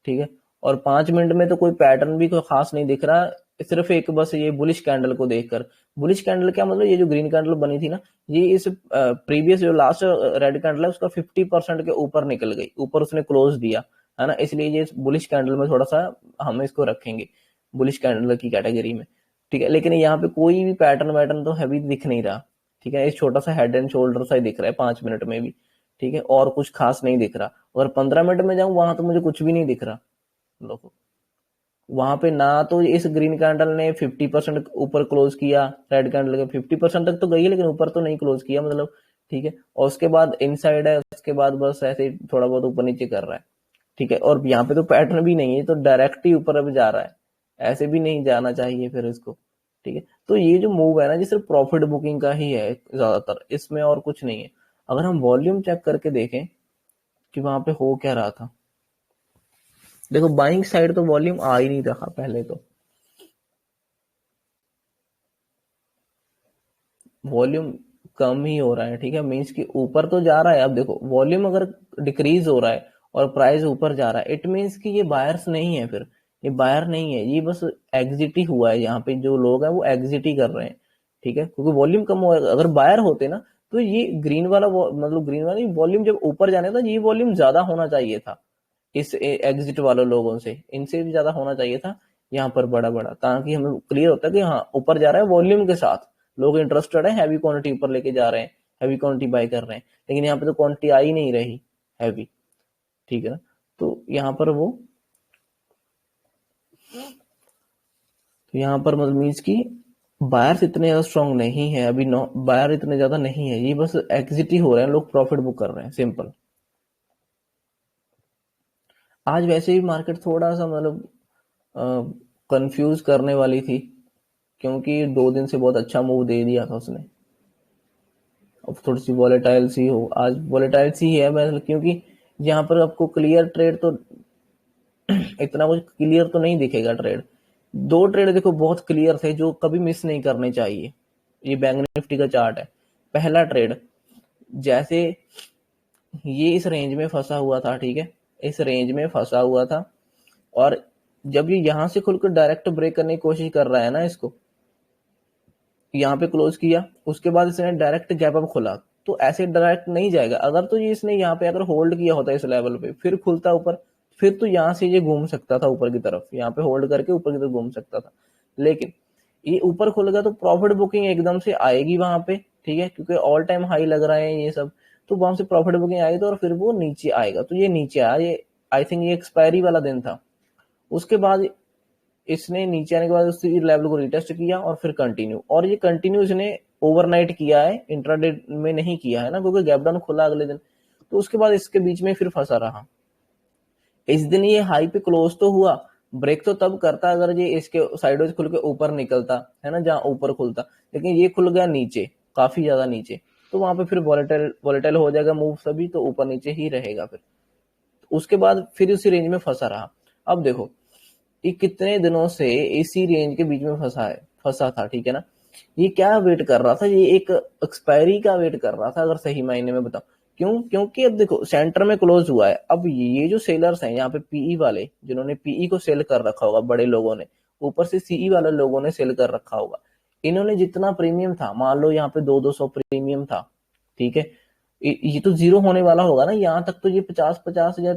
ठीक है। और 5 मिनट में तो कोई पैटर्न भी कोई खास नहीं दिख रहा, सिर्फ एक बस ये बुलिश कैंडल को देखकर। बुलिश कैंडल क्या मतलब, ये जो ग्रीन कैंडल बनी थी ना, ये इस प्रीवियस जो लास्ट रेड कैंडल है उसका 50% के ऊपर निकल गई, ऊपर उसने क्लोज दिया, है ना। इसलिए ये बुलिश कैंडल में थोड़ा सा हम इसको रखेंगे बुलिश कैंडल की कैटेगरी में, ठीक है। लेकिन यहाँ पे कोई भी पैटर्न वैटर्न तो हैवी दिख नहीं रहा, ठीक है। एक छोटा सा हेड एंड शोल्डर सा ही दिख रहा है 5 मिनट में भी, ठीक है, और कुछ खास नहीं दिख रहा। अगर 15 मिनट में जाऊं, वहां तो मुझे कुछ भी नहीं दिख रहा। देखो वहां पे ना तो इस ग्रीन कैंडल ने 50% ऊपर क्लोज किया, रेड कैंडल के 50% तक तो गई है, लेकिन ऊपर तो नहीं क्लोज किया मतलब, ठीक है। और उसके बाद इनसाइड है, उसके बाद बस ऐसे ही थोड़ा बहुत ऊपर नीचे कर रहा है, ठीक है। और यहाँ पे तो पैटर्न भी नहीं है, तो डायरेक्ट ही ऊपर अब जा रहा है, ऐसे भी नहीं जाना चाहिए फिर इसको, ठीक है। तो ये जो मूव है ना, ये सिर्फ प्रॉफिट बुकिंग का ही है ज्यादातर, इसमें और कुछ नहीं है। अगर हम वॉल्यूम चेक करके देखें कि वहां पे हो क्या रहा था, देखो बाइंग साइड तो वॉल्यूम आ ही नहीं रहा पहले, तो वॉल्यूम कम ही हो रहा है, ठीक है, मीन्स कि ऊपर तो जा रहा है। अब देखो वॉल्यूम अगर डिक्रीज हो रहा है और प्राइस ऊपर जा रहा है, इट मीन्स कि ये बायर्स नहीं है, फिर ये बायर नहीं है, ये बस एग्जिट ही हुआ है। यहाँ पे जो लोग हैं वो एग्जिट ही कर रहे हैं, ठीक है, क्योंकि वॉल्यूम कम हुआ है। अगर बायर होते ना तो ये ग्रीन वाला मतलब ग्रीन वाला वॉल्यूम जब ऊपर जाने था, ये वॉल्यूम ज्यादा होना चाहिए था इस एग्जिट वाले लोगों से, इनसे भी ज्यादा होना चाहिए था यहाँ पर बड़ा बड़ा, ताकि हमें क्लियर होता है कि हाँ ऊपर जा रहा है वॉल्यूम के साथ, लोग इंटरेस्टेड है, हैवी क्वांटिटी ऊपर लेके जा रहे हैं, हैवी क्वांटिटी बाय कर रहे हैं। लेकिन यहाँ पे तो क्वांटिटी आ ही नहीं रही हैवी, ठीक है ना। तो यहाँ पर वो, तो यहाँ पर मतलब मीन्स की बायर्स इतने ज्यादा स्ट्रांग नहीं है अभी, बायर इतने ज्यादा नहीं है, ये बस एग्जिट ही हो रहे हैं, लोग प्रॉफिट बुक कर रहे हैं, सिंपल। आज वैसे भी मार्केट थोड़ा सा मतलब कंफ्यूज करने वाली थी, क्योंकि 2 दिन से बहुत अच्छा मूव दे दिया था उसने। अब थोड़ी सी वॉलेटाइल सी हो, आज वॉलेटाइल सी है मतलब, क्योंकि यहाँ पर आपको क्लियर ट्रेड तो इतना कुछ क्लियर तो नहीं दिखेगा ट्रेड। 2 ट्रेड देखो बहुत क्लियर थे, जो कभी मिस नहीं करने चाहिए। ये बैंक निफ्टी का चार्ट है। पहला ट्रेड, जैसे ये इस रेंज में फंसा हुआ था, ठीक है, इस रेंज में फंसा हुआ था, और जब ये यहां से खुलकर डायरेक्ट ब्रेक करने की कोशिश कर रहा है ना, इसको यहाँ पे क्लोज किया, उसके बाद इसने डायरेक्ट गैप अप खोला, तो ऐसे डायरेक्ट नहीं जाएगा। अगर तो ये इसने यहाँ पे अगर होल्ड किया होता इस लेवल पे, फिर खुलता ऊपर, फिर तो यहाँ से ये घूम सकता था ऊपर की तरफ, यहाँ पे होल्ड करके ऊपर की तरफ घूम सकता था। लेकिन ये ऊपर खुल गया तो प्रॉफिट बुकिंग एकदम से आएगी वहां पे, ठीक है, क्योंकि ऑल टाइम हाई लग रहा है ये सब, तो वहां से प्रॉफिट बुकिंग आएगी तो, और फिर वो नीचे आएगा। तो ये नीचे आया, ये आई थिंक ये एक्सपायरी वाला दिन था। उसके बाद इसने नीचे आने के बाद उसी लेवल को रिटेस्ट किया और फिर कंटिन्यू, और ये कंटिन्यू इसने ओवरनाइट किया है, इंट्राडे में नहीं किया है ना, क्योंकि गैप डाउन खुला अगले दिन। तो उसके बाद इसके बीच में फिर फंसा रहा। इस दिन ये हाई पे क्लोज तो हुआ, ब्रेक तो तब करता अगर ये इसके साइडवेज खुल के ऊपर निकलता है ना, जहां ऊपर खुलता, लेकिन ये खुल गया नीचे, काफी ज्यादा नीचे, तो वहां पे फिर वॉलेटाइल हो जाएगा मूव सभी, तो ऊपर नीचे ही रहेगा फिर। उसके बाद फिर उसी रेंज में फंसा रहा। अब देखो ये कितने दिनों से इसी रेंज के बीच में फंसा था, ठीक है ना। ये क्या वेट कर रहा था, ये एक एक्सपायरी का वेट कर रहा था, अगर सही मायने में बताऊं। क्यों? क्योंकि अब देखो सेंटर में क्लोज हुआ है। अब ये जो सेलर्स हैं यहाँ पे, पीई वाले, जिन्होंने पीई को सेल कर रखा होगा, बड़े लोगों ने, ऊपर से सीई वाले लोगों ने सेल कर रखा होगा। इन्होंने जितना प्रीमियम था, मान लो यहाँ पे 200 प्रीमियम था, ठीक है, ये तो जीरो होने वाला होगा ना, यहाँ तक तो ये 50 या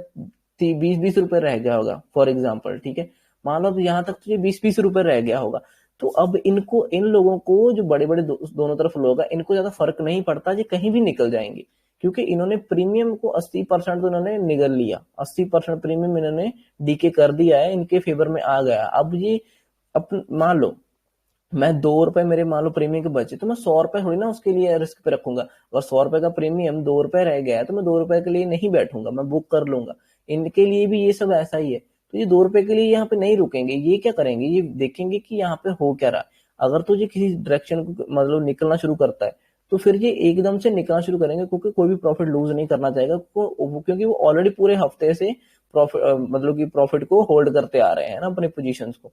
20 रुपए रह गया होगा फॉर एग्जाम्पल, ठीक है। मान लो तो यहाँ तक तो ये 20 रुपए रह गया होगा। तो अब इनको, इन लोगों को, जो बड़े बड़े दोनों तरफ लोग हैं, इनको ज्यादा फर्क नहीं पड़ता, ये कहीं भी निकल जाएंगे, क्योंकि इन्होंने प्रीमियम को 80% तो इन्होंने निगल लिया, 80% प्रीमियम इन्होंने डीके कर दिया है, इनके फेवर में आ गया। अब ये मान लो मैं 2 रुपए मेरे मान लो प्रीमियम के बचे, तो मैं 100 रुपए थोड़ी ना उसके लिए रिस्क पे रखूंगा। अगर 100 रुपए का प्रीमियम 2 रुपए रह गया है, तो मैं 2 रुपए के लिए नहीं बैठूंगा, मैं बुक कर लूंगा। इनके लिए भी ये सब ऐसा ही है। तो ये 2 रुपए के लिए यहाँ पे नहीं रुकेंगे, ये क्या करेंगे, ये देखेंगे कि यहाँ पे हो क्या रहा है। अगर तो ये किसी डायरेक्शन को मतलब निकलना शुरू करता है, तो फिर ये एकदम से निकलना शुरू करेंगे, क्योंकि कोई भी प्रॉफिट लूज नहीं करना चाहेगा, क्योंकि वो ऑलरेडी पूरे हफ्ते से प्रॉफिट मतलब कि प्रॉफिट को होल्ड करते आ रहे हैं ना अपने पोजीशंस को।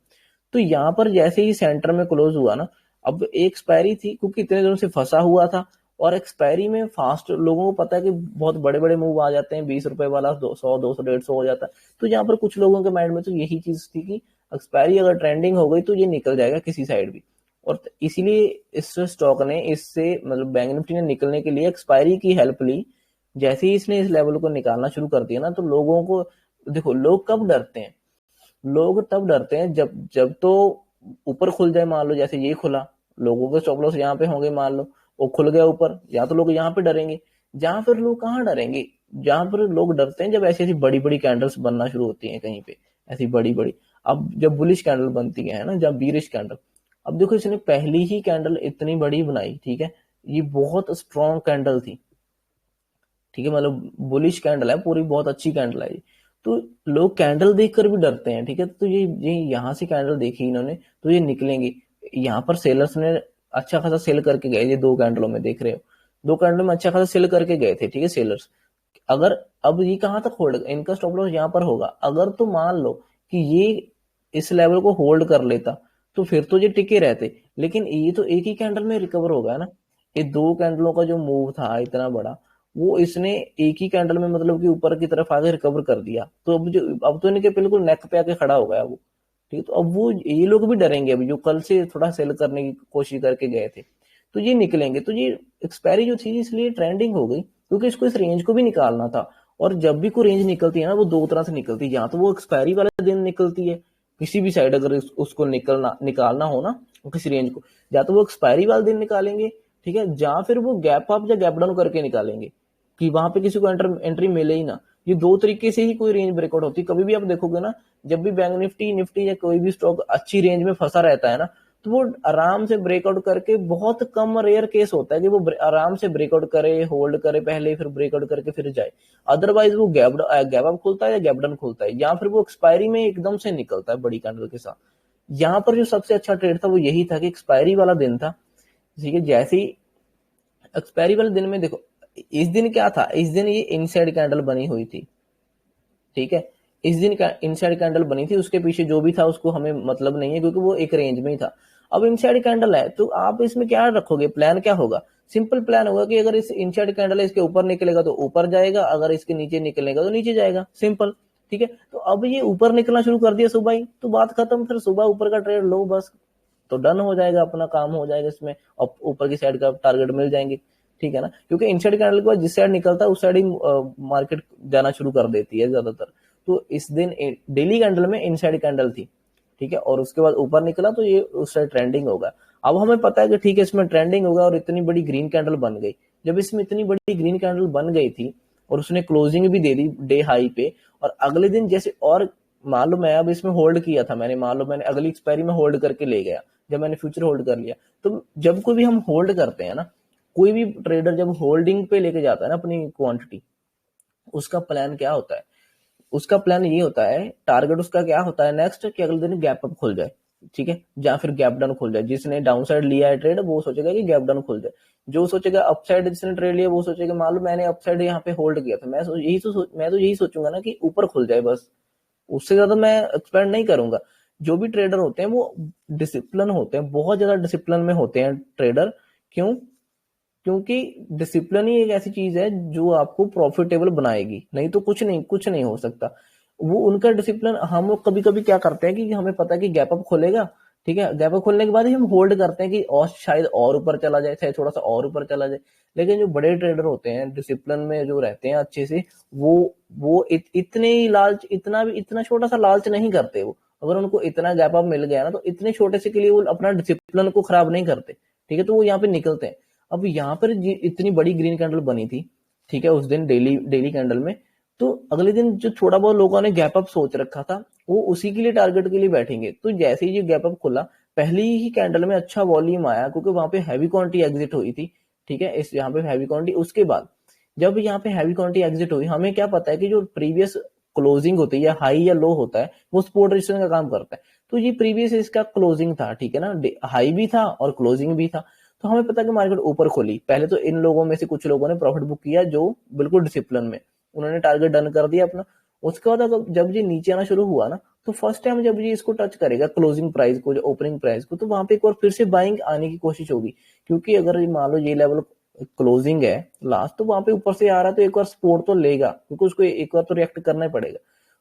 तो यहाँ पर जैसे ही सेंटर में क्लोज हुआ ना, अब एक एक्सपायरी थी, क्योंकि इतने दिनों से फंसा हुआ था, और एक्सपायरी में फास्ट लोगों को पता है कि बहुत बड़े बड़े मूव आ जाते हैं, 20 रुपए वाला 200 200 150 हो जाता है। तो यहाँ पर कुछ लोगों के माइंड में तो यही चीज थी कि एक्सपायरी अगर ट्रेंडिंग हो गई तो ये निकल जाएगा किसी साइड भी, और इसीलिए इस स्टॉक ने, इससे मतलब बैंक निफ्टी ने निकलने के लिए एक्सपायरी की हेल्प ली। जैसे ही इसने इस लेवल को निकालना शुरू कर दिया ना, तो लोगों को, देखो लोग कब डरते हैं, लोग तब डरते हैं जब जब तो ऊपर खुल जाए, मान लो जैसे ये खुला, लोगों के स्टॉप लॉस यहाँ पे होंगे, मान लो वो खुल गया ऊपर, या तो लोग यहाँ पे डरेंगे। जहां पर लोग कहाँ डरेंगे, जहां पर लोग डरते हैं जब ऐसी ऐसी बड़ी बड़ी कैंडल्स बनना शुरू होती हैं कहीं पे, ऐसी बड़ी बड़ी। अब जब बुलिश कैंडल बनती है ना, जब बीरिश कैंडल, अब देखो इसने पहली ही कैंडल इतनी बड़ी बनाई, ठीक है, ये बहुत स्ट्रॉन्ग कैंडल थी, ठीक है, मतलब बुलिश कैंडल है पूरी, बहुत अच्छी कैंडल है ये। तो लोग कैंडल देखकर भी डरते हैं, ठीक है। तो ये यहाँ से कैंडल देखी इन्होंने, तो ये निकलेंगे। यहाँ पर सेलर्स ने अच्छा खासा सेल करके गए, ये 2 कैंडलों में देख रहे हो, 2 कैंडल में अच्छा खासा सेल करके गए थे, ठीक है, सेलर्स। अगर अब ये कहां तक होल्ड, इनका स्टॉप लॉस यहाँ पर होगा। अगर तो मान लो कि ये इस लेवल को होल्ड कर लेता तो फिर तो ये टिके रहते, लेकिन ये तो एक ही कैंडल में रिकवर हो गया ना। ये 2 कैंडलों का जो मूव था इतना बड़ा, वो इसने एक ही कैंडल में मतलब कि ऊपर की तरफ आगे रिकवर कर दिया। तो अब तो इनके बिल्कुल नेक पे आके खड़ा हो गया वो, ठीक है। तो अब वो ये लोग भी डरेंगे, अभी जो कल से थोड़ा सेल करने की कोशिश करके गए थे, तो ये निकलेंगे। तो ये एक्सपायरी जो थी इसलिए ट्रेंडिंग हो गई, क्योंकि इसको इस रेंज को भी निकालना था। और जब भी कोई रेंज निकलती है ना, वो 2 तरह से निकलती है। या तो वो एक्सपायरी वाले दिन निकलती है, किसी भी साइड अगर उसको निकालना हो ना किसी रेंज को, या तो वो एक्सपायरी वाले दिन निकालेंगे, ठीक है, या फिर वो गैप अप या गैप डाउन करके निकालेंगे कि वहां पे किसी को एंट्री मिले ही ना। ये 2 तरीके से ही कोई रेंज ब्रेकआउट होती है। कभी भी आप देखोगे ना, जब भी बैंक निफ्टी या कोई भी स्टॉक अच्छी रेंज में फंसा रहता है ना, तो वो आराम से ब्रेकआउट करके, बहुत कम रेयर केस होता है कि वो आराम से ब्रेकआउट करे, होल्ड करे पहले, फिर ब्रेकआउट करके फिर जाए। अदरवाइज वो गैप अप खुलता है या गैप डाउन खुलता है, या फिर वो एक्सपायरी में एकदम से निकलता है बड़ी कैंडल के साथ। यहाँ पर जो सबसे अच्छा ट्रेड था वो यही था कि एक्सपायरी वाला दिन था, ठीक है। जैसे ही एक्सपायरी वाले दिन में देखो, इस दिन क्या था, इस दिन ये इनसाइड कैंडल बनी हुई थी, ठीक है। इस दिन का इनसाइड कैंडल बनी थी, उसके पीछे जो भी था उसको हमें मतलब नहीं है, क्योंकि वो एक रेंज में ही था। अब इनसाइड कैंडल है तो आप इसमें क्या रखोगे, प्लान क्या होगा? सिंपल प्लान होगा कि अगर इस इनसाइड कैंडल इसके ऊपर निकलेगा तो ऊपर जाएगा, अगर इसके नीचे निकलेगा तो नीचे जाएगा, सिंपल, ठीक है। तो अब ये ऊपर निकलना शुरू कर दिया सुबह ही, तो बात खत्म, फिर सुबह ऊपर का ट्रेड लो बस, तो डन हो जाएगा, अपना काम हो जाएगा इसमें, और ऊपर की साइड का टारगेट मिल जाएंगे, ठीक है ना। क्योंकि इनसाइड कैंडल के बाद जिस साइड निकलता है उस साइड ही मार्केट जाना शुरू कर देती है ज्यादातर। तो इस दिन डेली कैंडल में इनसाइड कैंडल थी, ठीक है, और उसके बाद ऊपर निकला तो ये उस साइड ट्रेंडिंग होगा। अब हमें पता है कि ठीक है इसमें ट्रेंडिंग होगा, और इतनी बड़ी ग्रीन कैंडल बन गई। जब इसमें इतनी बड़ी ग्रीन कैंडल बन गई थी और उसने क्लोजिंग भी दे दी डे हाई पे, और अगले दिन जैसे, और मान लो मैं अब इसमें होल्ड किया था, मैंने अगली एक्सपायरी में होल्ड करके ले गया, जब मैंने फ्यूचर होल्ड कर लिया। तो जब कोई भी हम होल्ड करते हैं ना, कोई भी ट्रेडर जब होल्डिंग पे लेके जाता है ना अपनी क्वांटिटी, उसका प्लान क्या होता है? उसका प्लान ये होता है, टारगेट उसका क्या होता है नेक्स्ट, कि अगले दिन गैप अप खुल जाए, ठीक है, या फिर गैप डाउन खुल जाए। जिसने डाउन साइड लिया है ट्रेड वो सोचेगा कि गैप डाउन खुल जाए, जो सोचेगा अप साइड जिसने ट्रेड लिया वो सोचेगा मान लो मैंने अप साइड यहाँ पे होल्ड किया था, मैं तो यही सोचूंगा ना कि ऊपर खुल जाए बस, उससे ज्यादा मैं एक्सपेक्ट नहीं करूंगा। जो भी ट्रेडर होते हैं वो डिसिप्लिन होते हैं, बहुत ज्यादा डिसिप्लिन में होते हैं ट्रेडर। क्यों? क्योंकि डिसिप्लिन ही एक ऐसी चीज है जो आपको प्रॉफिटेबल बनाएगी, नहीं तो कुछ नहीं हो सकता। वो उनका डिसिप्लिन, हम लोग कभी कभी क्या करते हैं कि हमें पता है कि गैप अप खुलेगा, ठीक है, गैप अप खुलने के बाद ही हम होल्ड करते हैं कि और शायद और ऊपर चला जाए, शायद थोड़ा सा और ऊपर चला जाए। लेकिन जो बड़े ट्रेडर होते हैं डिसिप्लिन में जो रहते हैं अच्छे से, इतने ही लालच, इतना छोटा सा लालच नहीं करते। वो अगर उनको इतना गैप अप मिल गया ना, तो इतने छोटे से के लिए वो अपना डिसिप्लिन को खराब नहीं करते, ठीक है, तो वो यहाँ पे निकलते हैं। अब यहाँ पर इतनी बड़ी ग्रीन कैंडल बनी थी, ठीक है, उस दिन डेली कैंडल में, तो अगले दिन जो थोड़ा बहुत लोगों ने गैप अप सोच रखा था वो उसी के लिए टारगेट के लिए बैठेंगे। तो जैसे ही ये गैप अप खुला, पहली ही कैंडल में अच्छा वॉल्यूम आया, क्योंकि वहां पे हैवी क्वांटिटी एग्जिट हुई थी, ठीक है, इस यहाँ पे हैवी क्वांटिटी। उसके बाद जब यहाँ पे हैवी क्वांटिटी एग्जिट हुई, हमें क्या पता है कि जो प्रीवियस क्लोजिंग होती है या हाई या लो होता है वो सपोर्ट रेजिस्टेंस का काम करता है। तो ये प्रीवियस इसका क्लोजिंग था, ठीक है ना, हाई भी था और क्लोजिंग भी था। तो हमें पता है कि मार्केट ऊपर खोली। पहले तो इन लोगों में से कुछ लोगों ने प्रॉफिट बुक किया जो बिल्कुल डिसिप्लिन में, उन्होंने टारगेट डन कर दिया अपना। उसके बाद अगर जब ये नीचे आना शुरू हुआ ना, तो फर्स्ट टाइम जब ये इसको टच करेगा क्लोजिंग प्राइस को, जो ओपनिंग प्राइस को, तो वहां पे एक बार फिर से बाइंग आने की कोशिश होगी। क्योंकि अगर मान लो ये लेवल क्लोजिंग है लास्ट, तो वहां पे ऊपर से आ रहा है तो एक बार सपोर्ट तो लेगा, क्योंकि उसको एक बार तो रिएक्ट करना ही पड़ेगा।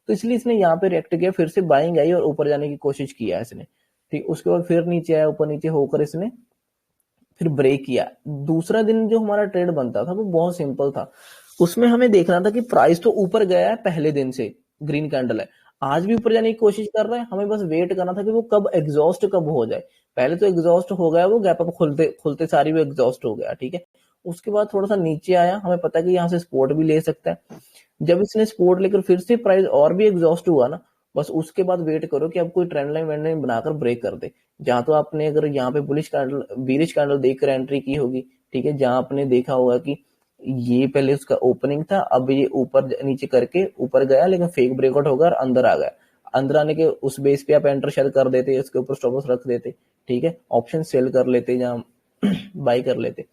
तो इसलिए इसने यहाँ पे रिएक्ट किया, फिर से बाइंग आई और ऊपर जाने की कोशिश किया इसने, ठीक। उसके बाद फिर नीचे आया, ऊपर नीचे होकर इसने फिर ब्रेक किया। दूसरा दिन जो हमारा ट्रेड बनता था वो बहुत सिंपल था। उसमें हमें देखना था कि प्राइस तो ऊपर गया है पहले दिन से, ग्रीन कैंडल है, आज भी ऊपर जाने की कोशिश कर रहा है, हमें बस वेट करना था कि वो कब एग्जॉस्ट कब हो जाए। पहले तो एग्जॉस्ट हो गया, वो गैप अप खुलते खुलते सारी वो एग्जॉस्ट हो गया, ठीक है। उसके बाद थोड़ा सा नीचे आया, हमें पता है कि यहाँ से सपोर्ट भी ले सकता है। जब इसने सपोर्ट लेकर फिर से प्राइस और भी एग्जॉस्ट हुआ ना, बस उसके बाद वेट करो कि अब कोई ट्रेंड लाइन वेंड लाइन बनाकर ब्रेक कर दे। जहां तो आपने अगर यहाँ पे बुलिश कैंडल बीरिश कैंडल देखकर एंट्री की होगी, ठीक है, जहां आपने देखा होगा कि ये पहले उसका ओपनिंग था, अब ये ऊपर नीचे करके ऊपर गया, लेकिन फेक ब्रेकआउट होगा और अंदर आ गया। अंदर आने के उस बेस पे आप एंटर शायद कर देते, इसके ऊपर स्टॉप लॉस रख देते, ठीक है, ऑप्शन सेल कर लेते, जहां बाई कर लेते।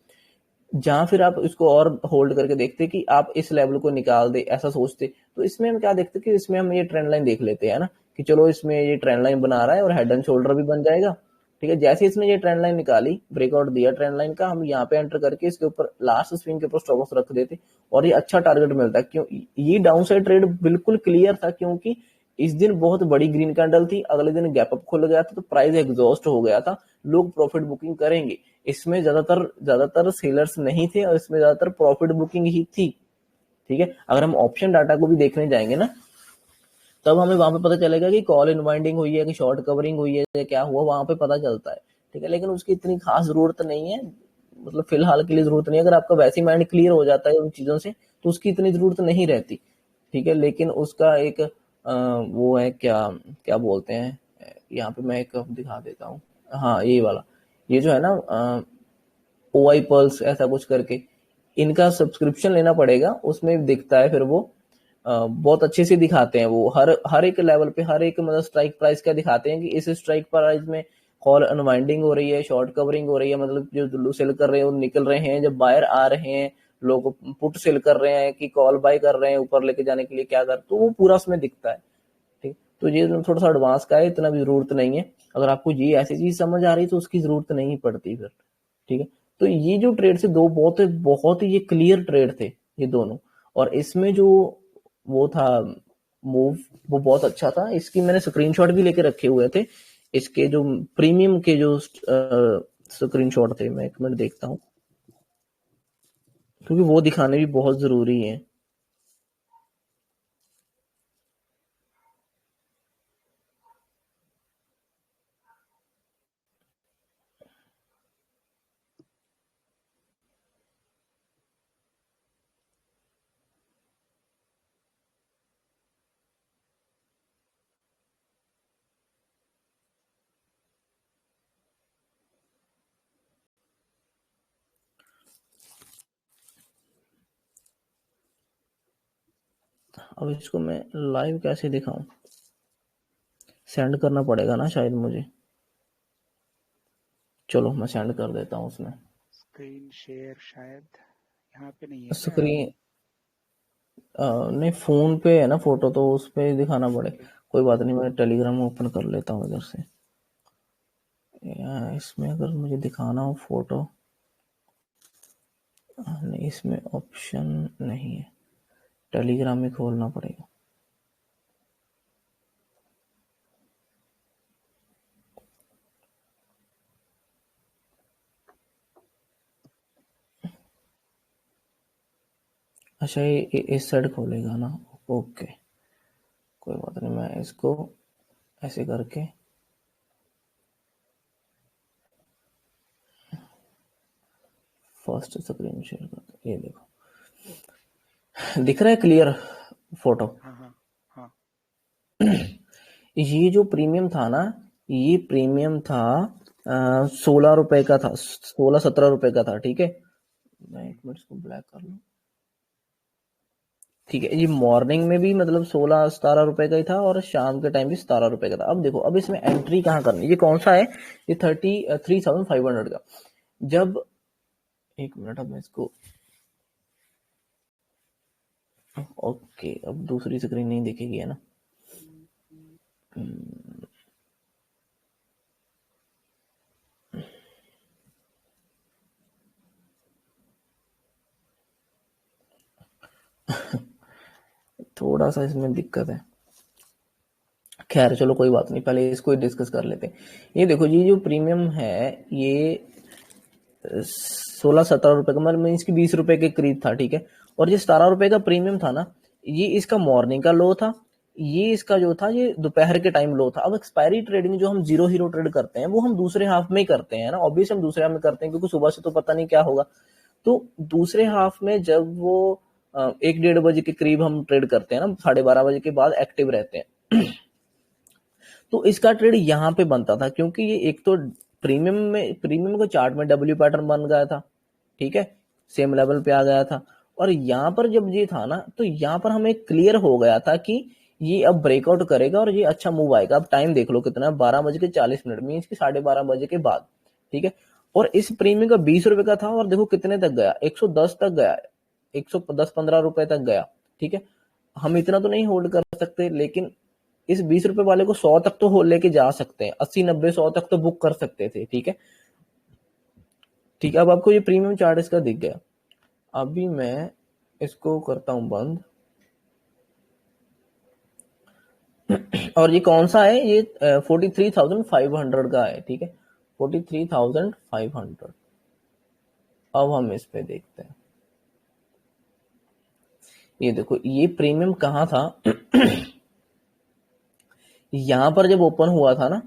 जहां फिर आप इसको और होल्ड करके देखते कि आप इस लेवल को निकाल दे, ऐसा सोचते। तो इसमें हम क्या देखते कि इसमें हम ये ट्रेंड लाइन देख लेते हैं ना, कि चलो इसमें ये ट्रेंड लाइन बना रहा है और हेड एंड शोल्डर भी बन जाएगा। ठीक है, जैसे इसने ये ट्रेंड लाइन निकाली, ब्रेकआउट दिया ट्रेंड लाइन का, हम यहाँ पे एंटर करके इसके ऊपर लास्ट स्विंग के ऊपर स्टॉप लॉस रख देते और ये अच्छा टारगेट मिलता है। क्यों? ये डाउन साइड ट्रेड बिल्कुल क्लियर था, क्योंकि इस दिन बहुत बड़ी ग्रीन कैंडल थी, अगले दिन गैप अप खुल गया था, तो प्राइस एग्जॉस्ट हो गया था, लोग प्रॉफिट बुकिंग करेंगे। इसमें ज्यादातर सेलर्स नहीं थे और इसमें ज्यादातर प्रॉफिट बुकिंग ही थी। ठीक है, अगर हम ऑप्शन डाटा को भी देखने जाएंगे ना, तब हमें वहां पे पता चलेगा कि कॉल इनवाइंडिंग हुई है कि शॉर्ट कवरिंग हुई है या क्या हुआ, वहां पे पता चलता है। ठीक है, लेकिन उसकी इतनी खास जरूरत नहीं है, मतलब फिलहाल के लिए जरूरत नहीं है। अगर आपका वैसे माइंड क्लियर हो जाता है उन चीजों से, तो उसकी इतनी जरूरत नहीं रहती। ठीक है, लेकिन उसका एक वो है, क्या क्या बोलते हैं, यहाँ पे मैं एक दिखा देता हूँ। हाँ, ये वाला, ये जो है ना OI पर्ल्स ऐसा कुछ करके, इनका सब्सक्रिप्शन लेना पड़ेगा, उसमें दिखता है फिर वो बहुत अच्छे से दिखाते हैं। वो हर एक लेवल पे, हर एक मतलब स्ट्राइक प्राइस का दिखाते हैं कि इस स्ट्राइक प्राइस में कॉल अनवाइंडिंग हो रही है, शॉर्ट कवरिंग हो रही है, मतलब जो सेल कर रहे हैं वो निकल रहे हैं, जब बायर आ रहे हैं, लोग पुट सेल कर रहे हैं कि कॉल बाय कर रहे हैं ऊपर लेके जाने के लिए, क्या कर, तो वो पूरा उसमें दिखता है। ठीक, तो ये थोड़ा सा एडवांस का है, इतना भी जरूरत नहीं है। अगर आपको ये ऐसी चीज समझ आ रही है तो उसकी जरूरत नहीं पड़ती फिर। ठीक है, तो ये जो ट्रेड थे दो, बहुत बहुत ये क्लियर ट्रेड थे ये दोनों, और इसमें जो वो था मूव, वो बहुत अच्छा था। इसकी मैंने स्क्रीनशॉट भी लेके रखे हुए थे, इसके जो प्रीमियम के जो स्क्रीनशॉट थे, मैं एक मिनट देखता हूँ, क्योंकि वो दिखाने भी बहुत जरूरी है। अब इसको मैं लाइव कैसे दिखाऊं? सेंड करना पड़ेगा ना शायद मुझे। चलो मैं सेंड कर देता हूँ उसमें। स्क्रीन शेयर शायद यहाँ पे नहीं है क्या? स्क्रीन नहीं, फोन पे है ना फोटो, तो उस पे दिखाना पड़े। कोई बात नहीं, मैं टेलीग्राम में ओपन कर लेता हूँ इधर से। इसमें अगर मुझे दिखाना हो फोटो, नहीं इसमें ऑप्शन नहीं है, टेलीग्राम में खोलना पड़ेगा। अच्छा, ये इस साइड खोलेगा ना? ओके, कोई बात नहीं, मैं इसको ऐसे करके फर्स्ट स्क्रीन शेयर करता हूं। ये देखो, दिख रहा है क्लियर फोटो? हाँ हाँ हाँ। ये जो प्रीमियम था ना, ये प्रीमियम था 16 रुपए का था, 16-17 रुपए का था। ठीक है, मैं एक मिनट इसको ब्लैक कर लूं। ठीक है, ये मॉर्निंग में भी मतलब 16-17 रुपए का ही था, और शाम के टाइम भी 17 रुपए का था। अब देखो, अब इसमें एंट्री कहाँ करनी है? ये कौन सा है? ये 33,500 का। जब, एक मिनट, अब मैं इसको, ओके, अब दूसरी स्क्रीन नहीं दिखेगी है ना? थोड़ा सा इसमें दिक्कत है, खैर चलो कोई बात नहीं, पहले इसको डिस्कस कर लेते हैं। ये देखो, ये जो प्रीमियम है, ये 16-17 रुपए का, मतलब मीन्स की 20 रुपए के करीब था। ठीक है, और ये 17 रुपए का प्रीमियम था ना, ये इसका मॉर्निंग का लो था, ये इसका जो था ये दोपहर के टाइम लो था। अब एक्सपायरी ट्रेडिंग जो हम जीरो हीरो ट्रेड करते हैं, वो हम दूसरे हाफ में ही करते हैं ना, ऑब्वियसली हम दूसरे हाफ में करते हैं, क्योंकि सुबह से तो पता नहीं क्या होगा। तो दूसरे हाफ में जब वो 1-1:30 बजे के करीब हम ट्रेड करते हैं ना, 12:30 बजे के बाद एक्टिव रहते हैं, तो इसका ट्रेड यहाँ पे बनता था, क्योंकि ये एक तो प्रीमियम को चार्ट में डब्ल्यू पैटर्न बन गया था। ठीक है, सेम लेवल पे आ गया था, और यहाँ पर जब ये था ना, तो यहाँ पर हमें क्लियर हो गया था कि ये अब ब्रेकआउट करेगा और ये अच्छा मूव आएगा। अब टाइम देख लो कितना है, 12:40 मीनस की 12:30 बजे के बाद। ठीक है, और इस प्रीमियम का 20 रुपए का था और देखो कितने तक गया, 110 तक गया, 110-15 रुपए तक गया। ठीक है, हम इतना तो नहीं होल्ड कर सकते, लेकिन इस 20 रुपए वाले को 100 तक तो लेके जा सकते हैं, 80-90-100 तक तो बुक कर सकते थे। ठीक है, ठीक है। अब आपको ये प्रीमियम चार्ट इसका दिख गया। अभी मैं इसको करता हूं बंद। और ये कौन सा है, ये 43,500 का है। ठीक है, 43,500। अब हम इस पे देखते हैं, ये देखो ये प्रीमियम कहाँ था यहां पर जब ओपन हुआ था ना,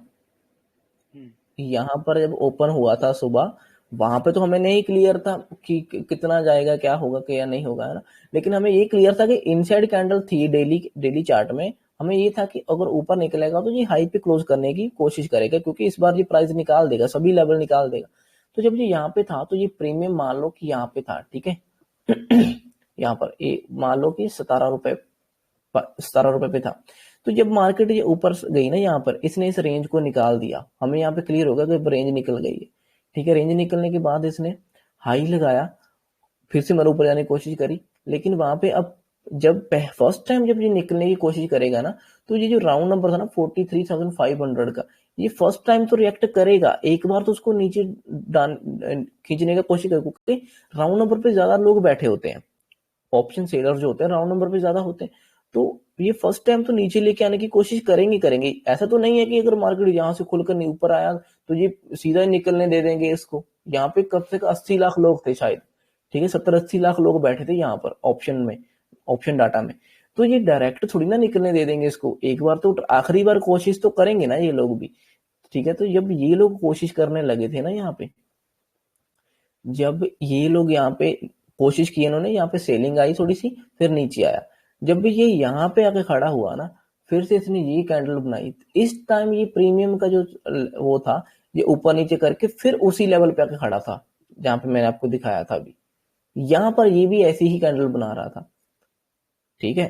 यहाँ पर जब ओपन हुआ था सुबह, वहां पे तो हमें नहीं क्लियर था कि कितना जाएगा, क्या होगा, क्या नहीं होगा, है ना। लेकिन हमें ये क्लियर था कि इनसाइड कैंडल थी डेली चार्ट में, हमें ये था कि अगर ऊपर निकलेगा तो ये हाई पे क्लोज करने की कोशिश करेगा, क्योंकि इस बार ये प्राइस निकाल देगा, सभी लेवल निकाल देगा। तो जब ये यहाँ पे था तो ये प्रीमियम मान लो कि यहाँ पे था। ठीक है यहाँ पर ये मान लो कि 17 रुपए पे था। तो जब मार्केट ये ऊपर गई ना, यहाँ पर इसने इस रेंज को निकाल दिया, हमें यहाँ पे क्लियर होगा कि रेंज निकल गई है। ठीक है, रेंज निकलने के बाद इसने हाई लगाया, फिर से मेरे ऊपर जाने की कोशिश करी, लेकिन वहां पे अब जब फर्स्ट टाइम जब ये निकलने की कोशिश करेगा ना, तो ये जो राउंड नंबर था ना 43,500 का, ये फर्स्ट टाइम तो रिएक्ट करेगा, एक बार तो उसको नीचे खींचने का कोशिश करेगा, क्योंकि राउंड नंबर पे ज्यादा लोग बैठे होते हैं, ऑप्शन सेलर जो होते हैं राउंड नंबर पे ज्यादा होते हैं। तो ये फर्स्ट टाइम तो नीचे लेके आने की कोशिश करेंगे। ऐसा तो नहीं है कि अगर मार्केट यहाँ से खुलकर ऊपर आया तो ये सीधा ही निकलने दे देंगे इसको। यहाँ पे कब से 80 लाख लोग थे शायद। ठीक है, 70-80 लाख लोग बैठे थे यहाँ पर ऑप्शन डाटा में। तो ये डायरेक्ट थोड़ी ना निकलने दे देंगे इसको, एक बार तो आखिरी बार कोशिश तो करेंगे ना ये लोग भी। ठीक है, तो जब ये लोग कोशिश करने लगे थे ना, जब ये लोग यहाँ पे कोशिश की इन्होंने, यहाँ पे सेलिंग आई थोड़ी सी, फिर नीचे आया। जब भी ये यहाँ पे आके खड़ा हुआ ना, फिर से इसने ये कैंडल बनाई, इस टाइम ये प्रीमियम का जो वो था, ये ऊपर नीचे करके फिर उसी लेवल पे आके खड़ा था जहां पे मैंने आपको दिखाया था अभी। यहाँ पर ये भी ऐसी ही कैंडल बना रहा था। ठीक है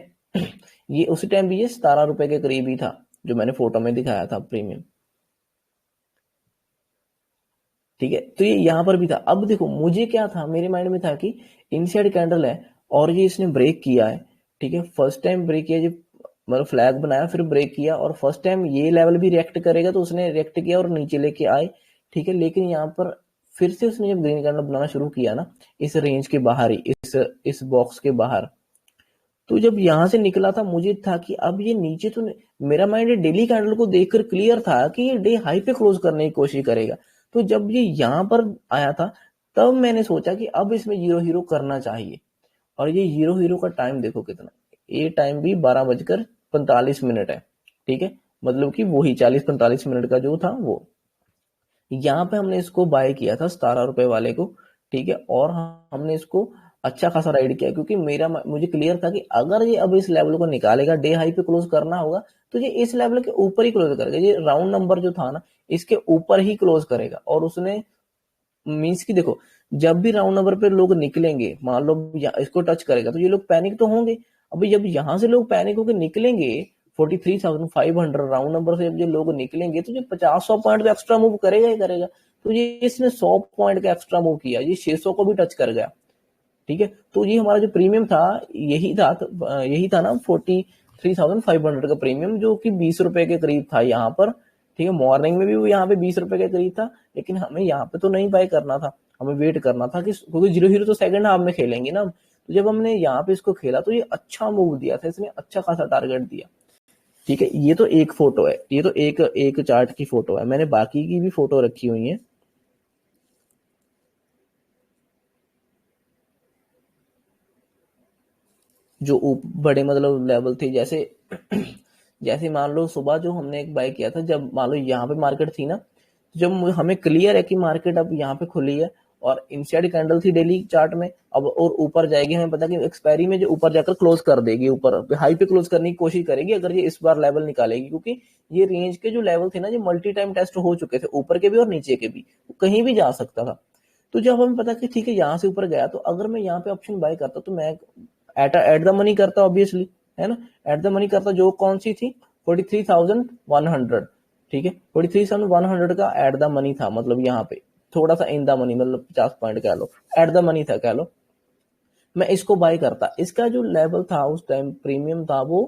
ये उसी टाइम भी ये 17 रुपए के करीब ही था जो मैंने फोटो में दिखाया था प्रीमियम। ठीक है, तो ये यहाँ पर भी था। अब देखो मुझे क्या था, मेरे माइंड में था कि इनसाइड कैंडल है और ये इसने ब्रेक किया है। ठीक है, फर्स्ट टाइम ब्रेक किया, जो मतलब फ्लैग बनाया फिर ब्रेक किया, और फर्स्ट टाइम ये लेवल भी रिएक्ट करेगा तो उसने रिएक्ट किया और नीचे लेके आए। ठीक है, लेकिन यहाँ पर फिर से उसने जब ग्रीन कैंडल बनाना शुरू किया ना, इस रेंज के बाहर ही, इस बॉक्स के बाहर, तो जब यहां से निकला था मुझे था कि अब ये नीचे तो मेरा माइंड डेली कैंडल को देखकर क्लियर था कि ये डे हाई पे क्लोज करने की कोशिश करेगा। तो जब ये यहाँ पर आया था तब मैंने सोचा कि अब इसमें जीरो हीरो करना चाहिए। और ये जीरो हीरो का टाइम देखो कितना, ये टाइम भी 12:45 है। ठीक है, मतलब कि वही 40-45 मिनट का जो था वो। यहाँ पे हमने इसको बाय किया था 17 रुपए वाले को। ठीक है, और हमने इसको अच्छा खासा राइड किया, क्योंकि मुझे क्लियर था कि अगर ये अब इस लेवल को निकालेगा, डे हाई पे क्लोज करना होगा, तो ये इस लेवल के ऊपर ही क्लोज करेगा। ये राउंड नंबर जो था ना, इसके ऊपर ही क्लोज करेगा। और उसने मीन्स की देखो, जब भी राउंड नंबर पे लोग निकलेंगे, मान लो इसको टच करेगा तो ये लोग पैनिक तो होंगे। अभी जब यहाँ से लोग पैनिक होकर निकलेंगे 43,500 राउंड नंबर से, जब ये लोग निकलेंगे तो ये 50-100 पॉइंट तो एक्स्ट्रा मूव करेगा ही करेगा। तो ये इसने 100 पॉइंट का एक्स्ट्रा मूव किया, ये 600 को भी टच कर गया। ठीक है, तो ये हमारा जो प्रीमियम था यही था ना 43,500 का प्रीमियम, जो कि 20 रुपए के करीब था यहाँ पर। ठीक है, मॉर्निंग में भी वो यहाँ पे 20 रुपए के करीब था, लेकिन हमें यहाँ पे तो नहीं बाय करना था, हमें वेट करना था, कि क्योंकि जीरो हीरो तो सेकंड हाफ में खेलेंगे ना। तो जब हमने यहाँ पे इसको खेला तो ये अच्छा मूव दिया था, इसने अच्छा खासा टारगेट दिया। ठीक है, ये तो एक फोटो है, ये तो एक चार्ट की फोटो है, मैंने बाकी की भी फोटो रखी हुई है। जो बड़े मतलब लेवल थे, जैसे मान लो सुबह जो हमने एक बाय किया था, जब मान लो यहाँ पे मार्केट थी ना, जब हमें क्लियर है कि मार्केट अब यहाँ पे खुली है और इनसाइड कैंडल थी डेली चार्ट में, अब और ऊपर जाएगी, हमें पता कि एक्सपायरी में जो ऊपर जाकर क्लोज कर देगी, ऊपर हाई पे क्लोज करने की कोशिश करेगी अगर ये इस बार लेवल निकालेगी, क्योंकि ये रेंज के जो लेवल थे ना, ये मल्टी टाइम टेस्ट हो चुके थे, ऊपर के भी और नीचे के भी, कहीं भी जा सकता था। तो जब हमें पता कि ठीक है यहाँ से ऊपर गया, तो अगर मैं यहाँ पे ऑप्शन बाय करता तो मैं एट द मनी करता, ऑब्वियसली, है ना, एट द मनी करता, जो कौन सी थी 43,100। ठीक है, 43,100 का एट द मनी था, मतलब यहाँ पे थोड़ा सा इन द मनी, मतलब 50 पॉइंट कह लो, एट द मनी था कह लो, मैं इसको बाय करता। इसका जो लेवल था उस टाइम प्रीमियम था वो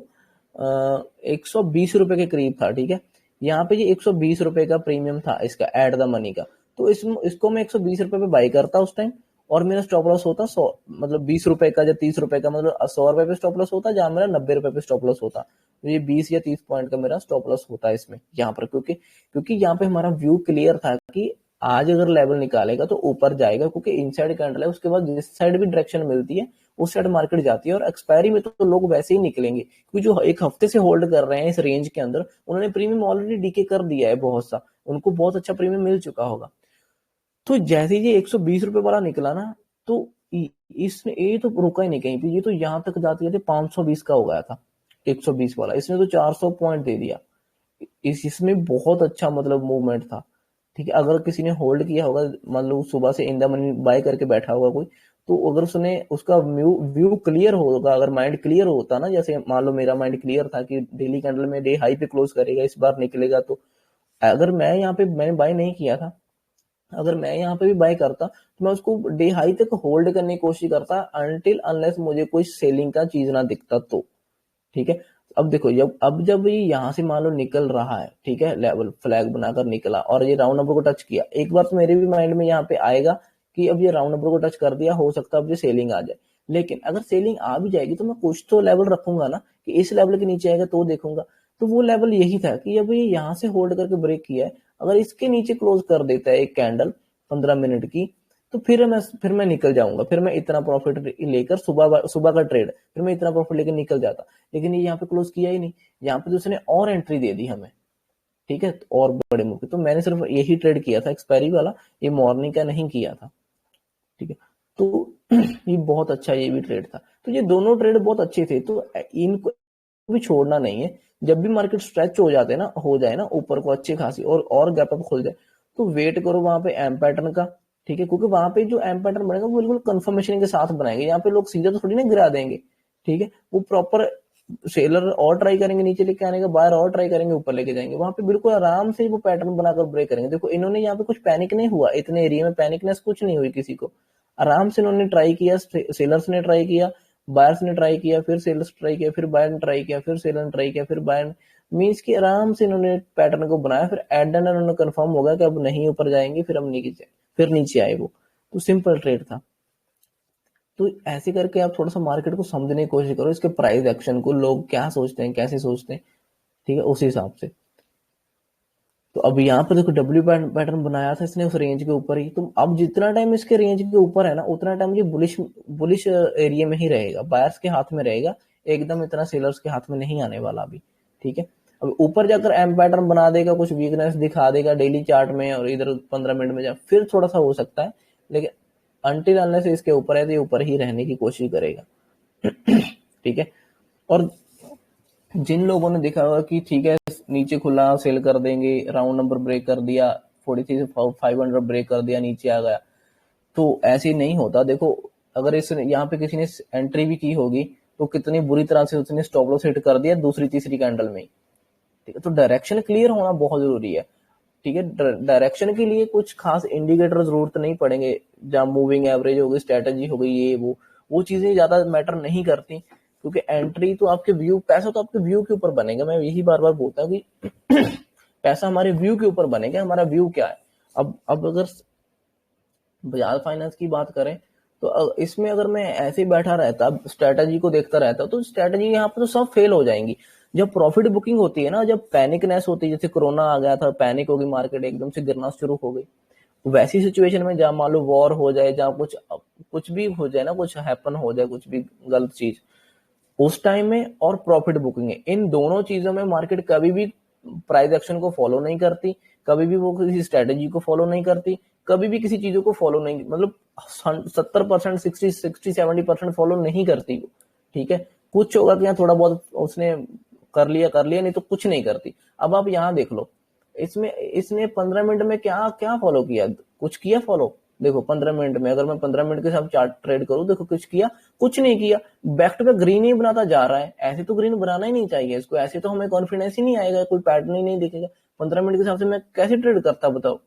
120 रुपए के करीब था, ठीक है। यहाँ पे ये 120 रुपए का प्रीमियम था इसका एट द मनी का, तो इसको मैं 120 रुपए पे बाई करता उस टाइम, और मेरा स्टॉप लॉस होता 100, मतलब 20 रुपए का या 30 रुपए का, मतलब 100 रुपए पे स्टॉप लॉस होता, जहां मेरा 90 रुपए पे स्टॉप लॉस होता। तो ये 20 या 30 पॉइंट का मेरा स्टॉप लॉस होता है इसमें यहाँ पर, क्योंकि यहाँ पे हमारा व्यू क्लियर था कि आज अगर लेवल निकालेगा तो ऊपर जाएगा, क्योंकि इनसाइड कैंडल है, उसके बाद जिस साइड भी डायरेक्शन मिलती है उस साइड मार्केट जाती है। और एक्सपायरी में तो लोग वैसे ही निकलेंगे, क्योंकि जो एक हफ्ते से होल्ड कर रहे हैं इस रेंज के अंदर, उन्होंने प्रीमियम ऑलरेडी डीके कर दिया है बहुत सा, उनको बहुत अच्छा प्रीमियम मिल चुका होगा। तो जैसे ये 120 रुपए वाला निकला ना, तो इसने ये तो रुका ही नहीं कहीं पे, ये तो यहाँ तक जाते जाते 520 का हो गया था 120 वाला, इसने तो 400 पॉइंट दे दिया। इसमें बहुत अच्छा मतलब मूवमेंट था, ठीक है। अगर किसी ने होल्ड किया होगा, मान लो सुबह से इन द मनी बाय करके बैठा होगा कोई, तो अगर उसने उसका व्यू क्लियर होगा, अगर माइंड क्लियर होता ना, जैसे मान लो मेरा माइंड क्लियर था कि डेली कैंडल में डे हाई पे क्लोज करेगा, इस बार निकलेगा, तो अगर मैं यहाँ पे मैंने बाय नहीं किया था, अगर मैं यहाँ पे भी बाय करता तो मैं उसको डे हाई तक होल्ड करने की कोशिश करता, अनटिल अनलेस मुझे कोई सेलिंग का चीज ना दिखता तो, ठीक है। अब देखो जब ये यहाँ से मान लो निकल रहा है, ठीक है, लेवल फ्लैग बनाकर निकला और ये राउंड नंबर को टच किया, एक बार तो मेरे भी माइंड में यहाँ पे आएगा कि अब ये राउंड नंबर को टच कर दिया, हो सकता है अब ये सेलिंग आ जाए। लेकिन अगर सेलिंग आ भी जाएगी तो मैं कुछ तो लेवल रखूंगा ना, कि इस लेवल के नीचे आएगा तो देखूंगा। तो वो लेवल यही था कि अब ये यहाँ से होल्ड करके ब्रेक किया है, अगर इसके नीचे क्लोज कर देता है एक कैंडल 15 मिनट की, तो फिर मैं निकल जाऊंगा, फिर मैं इतना प्रॉफिट लेकर सुबह का ट्रेड, फिर मैं इतना प्रॉफिट लेकर निकल जाता। लेकिन ये यहाँ पे क्लोज किया ही नहीं, यहाँ पे तो उसने और एंट्री दे दी हमें, ठीक है, और बड़े मूव पे। तो मैंने सिर्फ यही ट्रेड किया था एक्सपायरी वाला, ये मॉर्निंग का नहीं किया था, ठीक है। तो ये बहुत अच्छा ये भी ट्रेड था। तो ये दोनों ट्रेड बहुत अच्छे थे, तो इनको भी छोड़ना नहीं है। जब भी मार्केट स्ट्रेच हो जाए ना ऊपर को अच्छी खासी, और गैप अप खुल जाए, तो वेट करो वहां पे एम पैटर्न का, ठीक है, क्योंकि वहां पे जो एम पैटर्न बनेगा वो बिल्कुल कंफर्मेशन के साथ बनाएंगे। यहाँ पे लोग सीधा तो थोड़ी ना गिरा देंगे, ठीक है, वो प्रॉपर सेलर और ट्राई करेंगे नीचे लेके आने का, बायर और ट्राई करेंगे ऊपर लेके जाएंगे, वहां पे बिल्कुल आराम से वो पैटर्न बनाकर ब्रेक करेंगे। देखो इन्होंने यहाँ पे कुछ पैनिक नहीं हुआ, इतने एरिया में पैनिकनेस कुछ नहीं हुई किसी को, आराम से इन्होंने ट्राई किया, सेलर्स ने ट्राई किया, बायर्स ने ट्राई किया, फिर सेलर्स ट्राई किया, फिर बायर ने ट्राई किया, फिर सेलर ने ट्राई किया, फिर बायर, मीन्स की आराम से इन्होंने पैटर्न को बनाया, फिर एट द एंड उन्होंने कंफर्म हो गया कि अब नहीं ऊपर जाएंगे, फिर हम नीचे आए वो। तो सिंपल ट्रेड था। तो ऐसे करके आप थोड़ा सा मार्केट को समझने की कोशिश करो, इसके प्राइस एक्शन को, लोग क्या सोचते हैं, कैसे सोचते हैं, ठीक है, उस हिसाब से। तो अब यहाँ पर देखो डब्ल्यू पैटर्न बनाया था इसने उस रेंज के ऊपर ही, तो अब जितना टाइम इसके रेंज के ऊपर है ना, उतना टाइम ये बुलिश एरिया में ही रहेगा, बायर्स के हाथ में रहेगा, एकदम इतना सेलर्स के हाथ में नहीं आने वाला अभी, ठीक है। अब ऊपर जाकर एम पैटर्न बना देगा, कुछ वीकनेस दिखा देगा डेली चार्ट में, और इधर 15 मिनट में फिर थोड़ा सा हो सकता है, लेकिन अनटिल अनलेस इसके ऊपर है तो ये ऊपर ही रहने की कोशिश करेगा, ठीक है। और जिन लोगों ने देखा होगा कि ठीक है नीचे खुला सेल कर देंगे, राउंड नंबर ब्रेक कर दिया, 43 से 500 ब्रेक कर दिया, नीचे आ गया, तो ऐसे नहीं होता। देखो अगर इस यहाँ पे किसी ने एंट्री भी की होगी तो कितनी बुरी तरह से उसने स्टॉप लॉस हिट कर दिया दूसरी तीसरी कैंडल में, ठीक है। तो डायरेक्शन क्लियर होना बहुत जरूरी है, ठीक है। डायरेक्शन के लिए कुछ खास इंडिकेटर जरूरत नहीं पड़ेंगे, जहाँ मूविंग एवरेज हो गई, स्ट्रेटेजी हो गई, ये वो चीजें ज्यादा मैटर नहीं करती, क्योंकि एंट्री तो आपके व्यू, पैसा तो आपके व्यू के ऊपर बनेगा। मैं यही बार बार बोलता हूँ कि पैसा हमारे व्यू के ऊपर बनेगा, हमारा व्यू क्या है। अब अगर बजाज फाइनेंस की बात करें तो इसमें अगर मैं ऐसे ही बैठा रहता, स्ट्रेटेजी को देखता रहता, तो स्ट्रेटेजी यहाँ पर तो सब फेल हो जाएंगी। जब प्रॉफिट बुकिंग होती है ना, जब पैनिकनेस होती है, जैसे कोरोना आ गया था, पैनिक हो गई, मार्केट एकदम से गिरना शुरू हो गई, वैसी सिचुएशन में जहाँ मान लो वॉर हो जाए, जहाँ कुछ भी हो जाए ना, कुछ हैपन हो जाए, कुछ भी गलत चीज, उस टाइम में और प्रॉफिट बुकिंग है, इन दोनों चीजों में मार्केट कभी भी प्राइस एक्शन को फॉलो नहीं करती, कभी भी वो किसी स्ट्रेटेजी को फॉलो नहीं करती, कभी भी किसी चीजों को फॉलो नहीं, मतलब 70%, 60-70% फॉलो नहीं करती, ठीक है। कुछ होगा कि यहाँ थोड़ा बहुत उसने कर लिया, नहीं तो कुछ नहीं करती। अब आप यहाँ देख लो, इसने 15 मिनट में क्या क्या फॉलो किया, कुछ किया फॉलो? देखो 15 मिनट में, अगर मैं 15 मिनट के साथ चार्ट ट्रेड करूं, देखो कुछ नहीं किया, बैक टू बैक ग्रीन ही बनाता जा रहा है। ऐसे तो ग्रीन बनाना ही नहीं चाहिए इसको, ऐसे तो हमें कॉन्फिडेंस ही नहीं आएगा, कोई पैटर्न ही नहीं दिखेगा। 15 मिनट के हिसाब से मैं कैसे ट्रेड करता बताओ?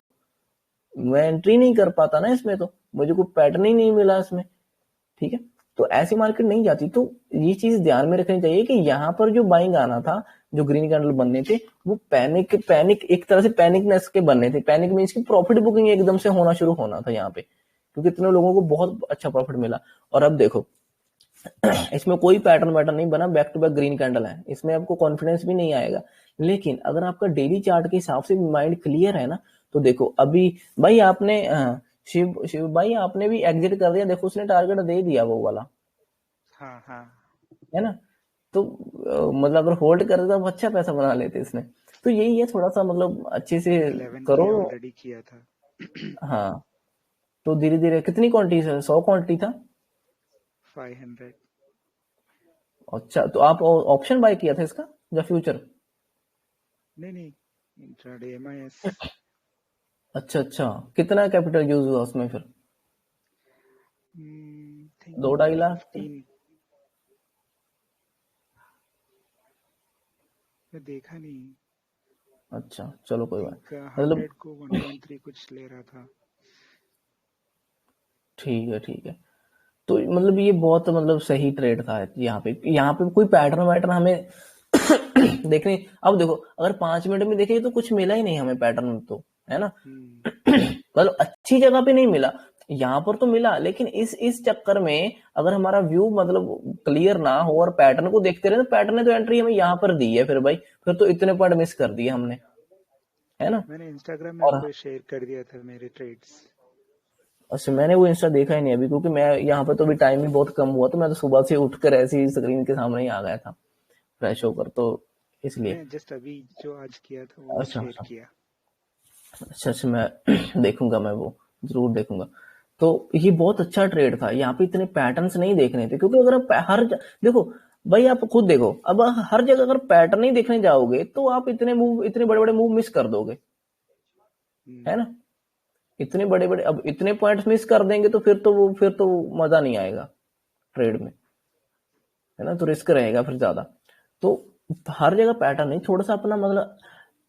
मैं एंट्री नहीं कर पाता ना इसमें, तो मुझे कोई पैटर्न ही नहीं मिला इसमें, ठीक है। तो ऐसी मार्केट नहीं जाती। तो ये चीज ध्यान में रखनी चाहिए कि यहाँ पर जो बाइंग आना था, जो ग्रीन कैंडल बनने थे, वो पैनिक एक तरह से पैनिकनेस के बनने थे। पैनिक मीन्स की प्रॉफिट बुकिंग एकदम से होना शुरू होना था यहाँ पे, क्योंकि इतने लोगों को बहुत अच्छा प्रॉफिट मिला। और अब देखो इसमें कोई पैटर्न वैटर्न नहीं बना, back to back green candle है, इसमें आपको कॉन्फिडेंस भी नहीं आएगा। लेकिन अगर आपका डेली चार्ट के हिसाब से माइंड क्लियर है ना, तो देखो अभी भाई आपने शिव भाई आपने भी एग्जिट कर दिया, देखो उसने टारगेट दे दिया वो वाला, हाँ हाँ है ना। तो मतलब अगर होल्ड करते तो अच्छा पैसा बना लेते इसने। तो यही है, थोड़ा सा मतलब अच्छे से 11 करो। के ऑलरेडी किया था। हाँ, तो धीरे धीरे कितनी क्वांटिटी है? 100 क्वांटिटी था। 500। अच्छा, तो आप ऑप्शन बाय किया था इसका या फ्यूचर? नहीं, इंट्राडे MIS। अच्छा, कितना कैपिटल यूज हुआ उसमें फिर? थिंक 2-2.5 लाख? 15। मैं देखा नहीं। अच्छा, चलो कोई बात थिंक मतलब 100 को 1.3 कुछ ले रहा था। ठीक है। तो मतलब ये बहुत मतलब सही ट्रेड था यहाँ पे कोई पैटर्न वैटर्न हमें देखने। अब देखो अगर 5 मिनट में देखें तो कुछ मिला ही नहीं हमें पैटर्न, तो है ना। मतलब अच्छी जगह पे नहीं मिला, यहाँ पर तो मिला, लेकिन इस चक्कर में अगर हमारा व्यू मतलब क्लियर ना हो और पैटर्न को देखते रहे, तो पैटर्न ने तो एंट्री हमें यहाँ पर दी है, फिर भाई फिर तो इतने पॉइंट मिस कर दिए हमने, है ना। मैंने इंस्टाग्राम में और आपको शेयर कर दिया था मेरे ट्रेड्स। अच्छा, मैंने वो इंस्टा देखा ही नहीं अभी, क्योंकि मैं यहाँ पे तो अभी टाइम ही बहुत कम हुआ, तो मैं तो सुबह से उठकर ऐसे ही स्क्रीन के सामने ही आ गया था फ्रेश होकर, तो इसलिए। मैं जस्ट अभी जो आज किया था वो अच्छा शेयर किया। मैं देखूंगा, मैं वो जरूर देखूंगा। तो ये बहुत अच्छा ट्रेड था, यहाँ पे इतने पैटर्न्स नहीं देखने थे, क्योंकि अगर आप देखो भाई, आप खुद देखो, अब हर जगह अगर पैटर्न नहीं देखने जाओगे तो आप इतने बड़े बड़े मूव मिस कर दोगे, है ना। इतने बड़े बड़े अब इतने पॉइंट्स मिस कर देंगे तो फिर तो मजा नहीं आएगा ट्रेड में, है ना। तो रिस्क रहेगा फिर ज्यादा। तो हर जगह पैटर्न नहीं, थोड़ा सा अपना मतलब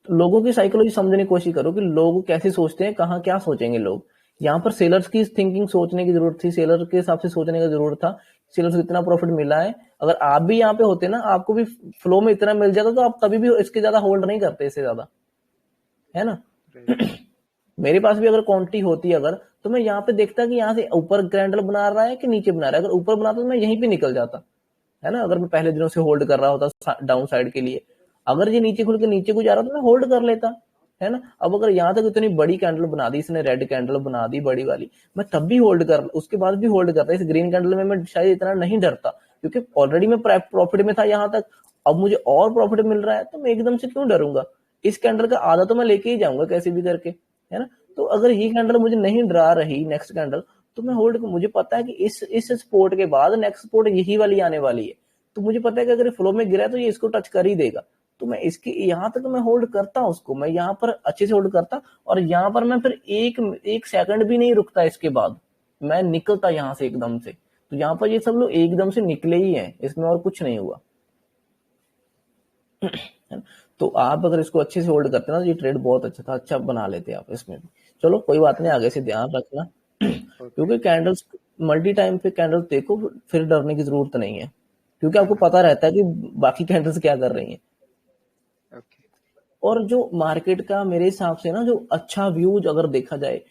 लोगों की साइकोलॉजी समझने की कोशिश करो कि लोग कैसे सोचते हैं, कहाँ क्या सोचेंगे लोग। यहाँ पर सेलर्स की थिंकिंग सोचने की जरूरत थी, सेलर के हिसाब से सोचने की जरूरत था। सेलर्स को इतना प्रॉफिट मिला है, अगर आप भी यहाँ पे होते ना, आपको भी फ्लो में इतना मिल जाता, तो आप कभी भी इसके ज्यादा होल्ड नहीं करते, इससे ज्यादा, है ना। मेरे पास भी अगर क्वांटिटी होती अगर, तो मैं यहाँ पे देखता कि यहाँ से ऊपर कैंडल बना रहा है कि नीचे बना रहा है। अगर ऊपर बनाता तो मैं यहीं पे निकल जाता, है ना। अगर मैं पहले दिनों से होल्ड कर रहा होता डाउन साइड के लिए, अगर ये नीचे खुल के नीचे को जा रहा तो मैं होल्ड कर लेता, है ना। अब अगर यहाँ तक इतनी बड़ी कैंडल बना दी इसने, रेड कैंडल बना दी बड़ी वाली, मैं तब भी होल्ड कर, उसके बाद भी होल्ड करता। इस ग्रीन कैंडल में मैं शायद इतना नहीं डरता, क्योंकि ऑलरेडी मैं प्रॉफिट में था यहाँ तक। अब मुझे और प्रॉफिट मिल रहा है, तो मैं एकदम से क्यों डरूंगा। इस कैंडल का आधा तो मैं लेके ही जाऊंगा कैसे भी करके, है ना। तो अगर ये कैंडल मुझे नहीं डरा रही, नेक्स्ट कैंडल, तो मैं होल्ड, मुझे पता है कि इस सपोर्ट के बाद नेक्स्ट सपोर्ट यही वाली आने वाली है। तो मुझे पता है कि अगर फ्लो में गिरा है तो ये इसको टच कर ही देगा, तो मैं इसके यहाँ तक मैं होल्ड करता, उसको मैं यहाँ पर अच्छे से होल्ड करता। और यहाँ पर मैं फिर एक सेकंड भी नहीं रुकता, इसके बाद मैं निकलता यहाँ से एकदम से। तो यहाँ पर ये सब लोग एकदम से निकले ही हैं, इसमें और कुछ नहीं हुआ। तो आप अगर इसको अच्छे से होल्ड करते ना, तो ये ट्रेड बहुत अच्छा था, अच्छा बना लेते आप इसमें भी। चलो कोई बात नहीं, आगे से ध्यान रखना। क्योंकि कैंडल्स मल्टी टाइम पे कैंडल देखो, फिर डरने की जरूरत नहीं है, क्योंकि आपको पता रहता है कि बाकी कैंडल्स क्या कर रही हैं। और जो मार्केट का मेरे हिसाब से ना, जो अच्छा व्यू अगर देखा जाए,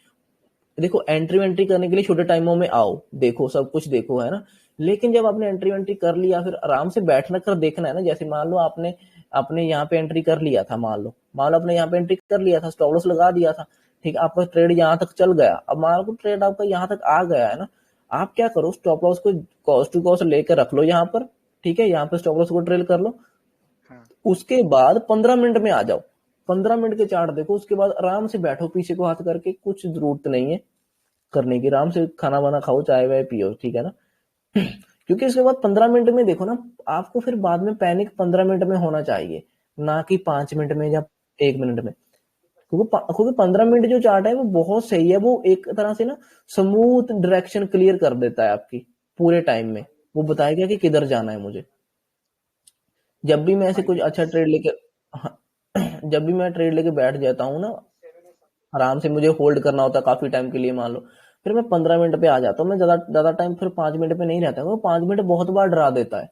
देखो एंट्री करने के लिए छोटे टाइमों में आओ, देखो सब कुछ देखो, है ना। लेकिन जब आपने एंट्री कर लिया, फिर आराम से बैठना कर देखना है ना। जैसे मान लो आपने आपने यहाँ पे एंट्री कर लिया था, मान लो आपने यहाँ पे एंट्री कर लिया था, स्टॉप लॉस लगा दिया था, ठीक है, आपका ट्रेड यहाँ तक चल गया। अब मान लो ट्रेड आपका यहाँ तक आ गया है ना, आप क्या करो, स्टॉप लॉस को कॉस्ट टू कॉस्ट लेकर रख लो यहाँ पर, ठीक है, यहाँ पे स्टॉप लॉस को ट्रेल कर लो। उसके बाद 15 मिनट में आ जाओ, 15 मिनट के चार्ट देखो, उसके बाद आराम से बैठो पीछे को हाथ करके, कुछ जरूरत नहीं है करने की, आराम से खाना वाना खाओ, चाय वाय पियो, ठीक है ना। क्योंकि इसके बाद 15 मिनट में देखो ना, आपको फिर बाद में पैनिक 15 मिनट में होना चाहिए, ना कि 5 मिनट में या 1 मिनट में। क्योंकि 15 मिनट जो चार्ट है वो बहुत सही है, वो एक तरह से ना स्मूथ डायरेक्शन क्लियर कर देता है आपकी पूरे टाइम में, वो बताएगा कि किधर जाना है मुझे। जब भी मैं ऐसे कुछ अच्छा ट्रेड लेके, जब भी मैं ट्रेड लेके बैठ जाता हूँ ना, आराम से मुझे होल्ड करना होता है काफी टाइम के लिए, मान लो फिर मैं 15 मिनट पे आ जाता हूँ, मैं ज्यादा ज्यादा टाइम फिर 5 मिनट पे नहीं रहता, वो 5 मिनट बहुत बार डरा देता है,